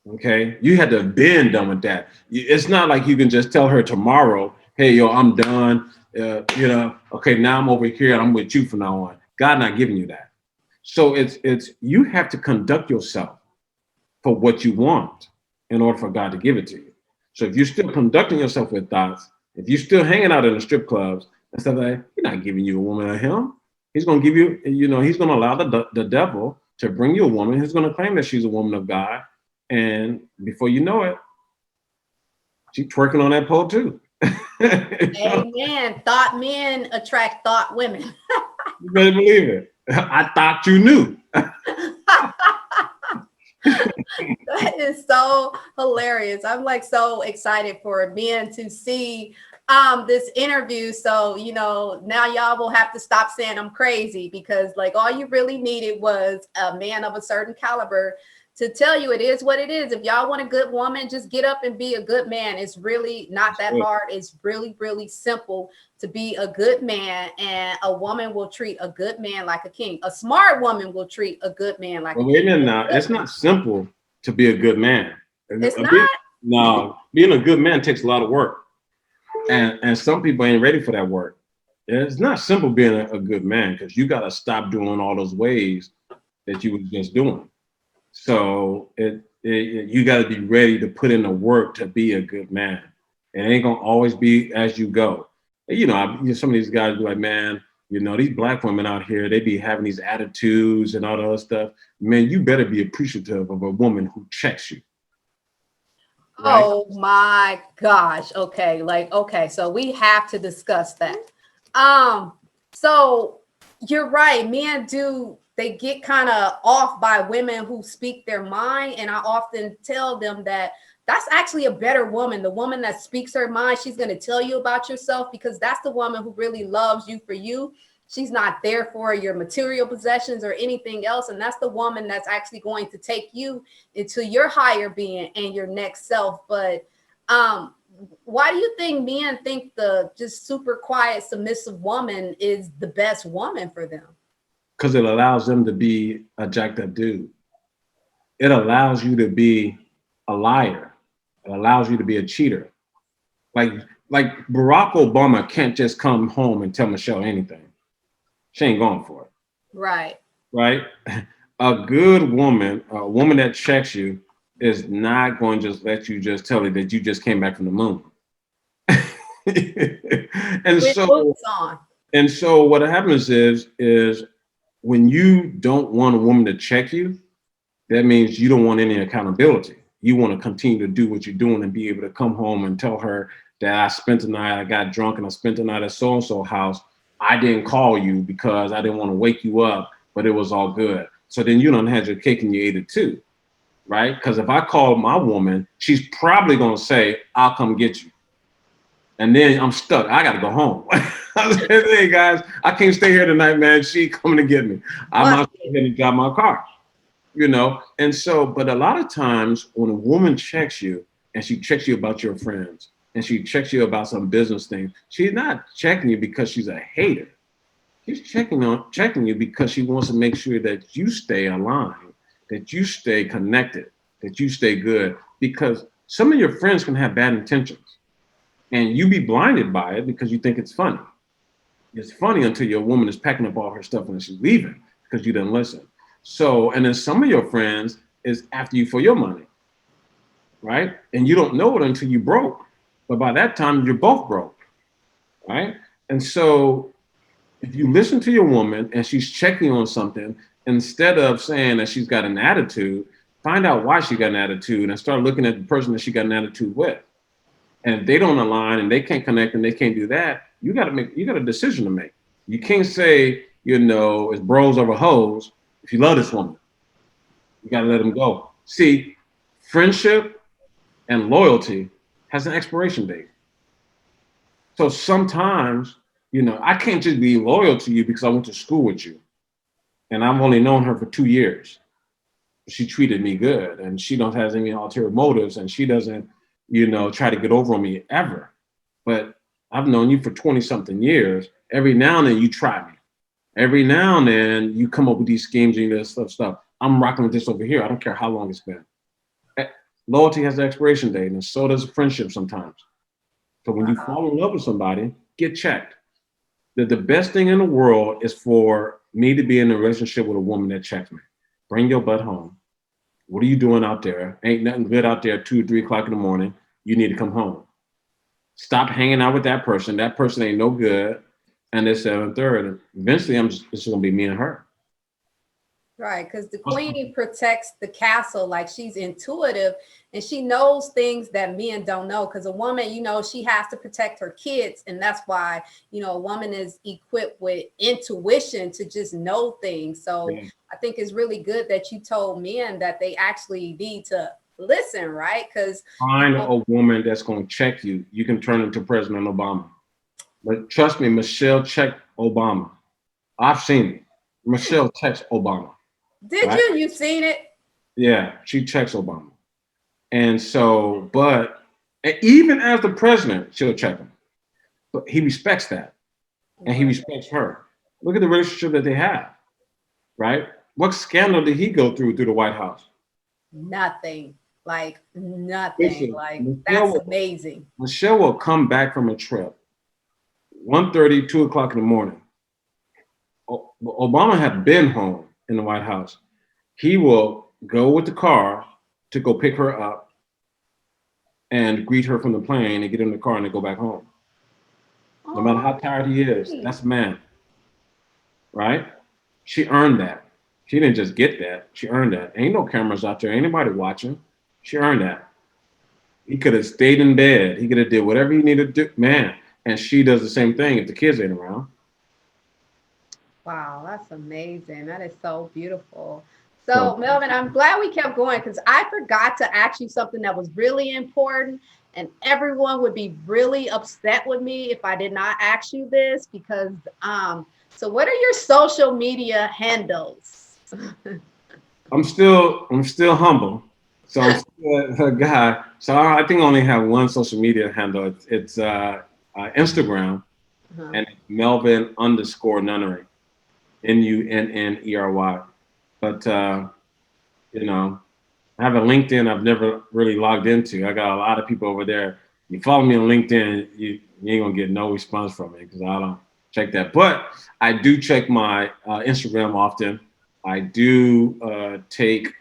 Okay, you had to have been done with that. It's not like you can just tell her tomorrow, hey, yo, I'm done. You know, okay, now I'm over here and I'm with you from now on. God not giving you that. So it's you have to conduct yourself for what you want in order for God to give it to you. So if you're still conducting yourself with thoughts, if you're still hanging out in the strip clubs and stuff like that, he's not giving you a woman of him. He's going to give you, you know, he's going to allow the devil to bring you a woman who's going to claim that she's a woman of God. And before you know it, she's twerking on that pole too. Amen. Thought men attract thought women. You better believe it. I thought you knew. That is so hilarious. I'm like so excited for men to see this interview. So, you know, now y'all will have to stop saying I'm crazy, because like all you really needed was a man of a certain caliber to tell you it is what it is. If y'all want a good woman, just get up and be a good man. It's really not that hard. It's really, really simple to be a good man, and a woman will treat a good man like a king. A smart woman will treat a good man like a king. Wait a minute now. It's not simple to be a good man. It's not? No, being a good man takes a lot of work. And some people ain't ready for that work. It's not simple being a good man, because you got to stop doing all those ways that you were just doing. So you got to be ready to put in the work to be a good man. It ain't gonna always be as you go. You know, some of these guys be like, man, you know, these black women out here, they be having these attitudes and all that other stuff. Man, you better be appreciative of a woman who checks you. Right? Oh my gosh. Okay. Like, okay. So we have to discuss that. So you're right. Men do, they get kind of off by women who speak their mind. And I often tell them that that's actually a better woman. The woman that speaks her mind, she's going to tell you about yourself, because that's the woman who really loves you for you. She's not there for your material possessions or anything else. And that's the woman that's actually going to take you into your higher being and your next self. But why do you think men think the just super quiet, submissive woman is the best woman for them? Because it allows them to be a jacked up dude. It allows you to be a liar. It allows you to be a cheater. Like Barack Obama can't just come home and tell Michelle anything. She ain't going for it. Right. Right? A good woman, a woman that checks you, is not going to just let you just tell her that you just came back from the moon. and With so boots on. and so what happens is when you don't want a woman to check you, that means you don't want any accountability. You want to continue to do what you're doing and be able to come home and tell her that I spent the night, I got drunk and I spent the night at so-and-so house. I didn't call you because I didn't want to wake you up, but it was all good. So then you don't have your cake and you ate it too, right? Because if I call my woman, she's probably going to say, I'll come get you. And then I'm stuck. I got to go home. I said, hey guys, I can't stay here tonight, man. She coming to get me. I'm not going to drive my car. You know, and so, but a lot of times when a woman checks you and she checks you about your friends and she checks you about some business thing, she's not checking you because she's a hater. She's checking you because she wants to make sure that you stay aligned, that you stay connected, that you stay good. Because some of your friends can have bad intentions and you be blinded by it because you think it's funny. It's funny until your woman is packing up all her stuff and she's leaving because you didn't listen. So, and then some of your friends is after you for your money, right? And you don't know it until you broke. But by that time, you're both broke, right? And so if you listen to your woman and she's checking on something, instead of saying that she's got an attitude, find out why she got an attitude and start looking at the person that she got an attitude with. And if they don't align and they can't connect and they can't do that, you got a decision to make. You can't say, you know, it's bros over hoes. If you love this woman, you got to let them go. See, friendship and loyalty has an expiration date. So sometimes, you know, I can't just be loyal to you because I went to school with you and I've only known her for 2 years. She treated me good and she don't have any ulterior motives and she doesn't, you know, try to get over on me ever. But I've known you for 20 something years. Every now and then you try me. Every now and then you come up with these schemes and this stuff. I'm rocking with this over here. I don't care how long it's been. Loyalty has an expiration date, and so does friendship sometimes. So when you fall in love with somebody, get checked. The best thing in the world is for me to be in a relationship with a woman that checks me. Bring your butt home. What are you doing out there? Ain't nothing good out there at 2 or 3 o'clock in the morning. You need to come home. Stop hanging out with that person. That person ain't no good. And this, that, and third. And eventually, it's gonna be me and her. Right, because the queen protects the castle, like she's intuitive and she knows things that men don't know. Because a woman, you know, she has to protect her kids, and that's why, you know, a woman is equipped with intuition to just know things. So yeah. I think it's really good that you told men that they actually need to listen, right? Because find a woman that's going to check you. You can turn into President Obama. But trust me, Michelle checked Obama. I've seen it. Michelle checks Obama. Did right? You've seen it? Yeah, she checks Obama. And so, but even as the president, she'll check him. But he respects that. And he respects her. Look at the relationship that they have, right? What scandal did he go through the White House? Nothing. Like nothing. Listen, like that's amazing. Michelle will come back from a trip 1:30, 2 o'clock in the morning. Obama had been home in the White House. He will go with the car to go pick her up and greet her from the plane and get in the car and then go back home. No matter how tired he is, that's a man, right? She earned that. She didn't just get that. She earned that. Ain't no cameras out there. Ain't nobody watching. She earned that. He could have stayed in bed. He could have did whatever he needed to do, man. And she does the same thing if the kids ain't around. Wow, that's amazing. That is so beautiful. So, Melvin, I'm glad we kept going because I forgot to ask you something that was really important, and everyone would be really upset with me if I did not ask you this because, so what are your social media handles? I'm still humble. So I'm still a guy. So I think I only have one social media handle. It's Instagram, and it's Melvin _Nunnery. Nunnery. But, you know, I have a LinkedIn I've never really logged into. I got a lot of people over there. You follow me on LinkedIn, you ain't going to get no response from me because I don't check that. But I do check my Instagram often. I do take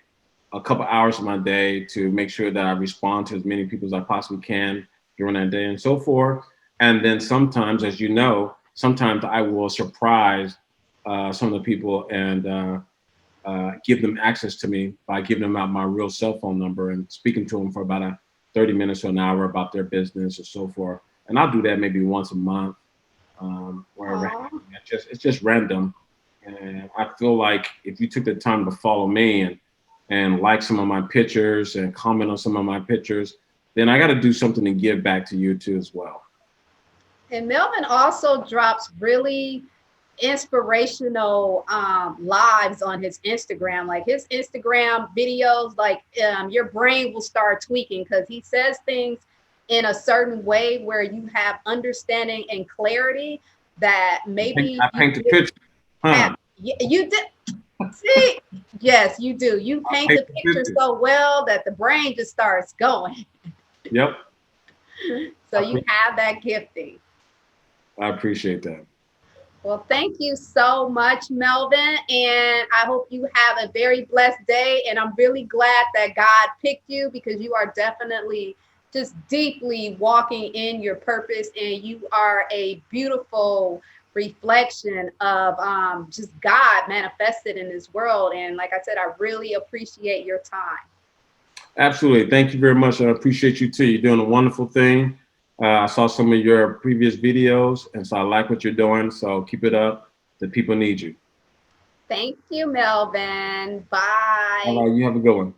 a couple hours of my day to make sure that I respond to as many people as I possibly can during that day and so forth. And then sometimes, as you know, sometimes I will surprise some of the people and give them access to me by giving them out my real cell phone number and speaking to them for about 30 minutes or an hour about their business or so forth. And I'll do that maybe once a month, wherever. It's just random. And I feel like if you took the time to follow me and like some of my pictures and comment on some of my pictures, then I got to do something to give back to you too as well. And Melvin also drops really inspirational lives on his Instagram. Like his Instagram videos, like your brain will start tweaking because he says things in a certain way where you have understanding and clarity that maybe I paint the picture. Huh. You did. See, yes, you do. You paint the picture so well that the brain just starts going. Yep. So you have that gifting. I appreciate that. Well, thank you so much, Melvin. And I hope you have a very blessed day. And I'm really glad that God picked you because you are definitely just deeply walking in your purpose. And you are a beautiful reflection of just God manifested in this world. And like I said, I really appreciate your time. Absolutely. Thank you very much. I appreciate you too. You're doing a wonderful thing. I saw some of your previous videos, and so I like what you're doing. So keep it up. The people need you. Thank you, Melvin. Bye. All right. You have a good one.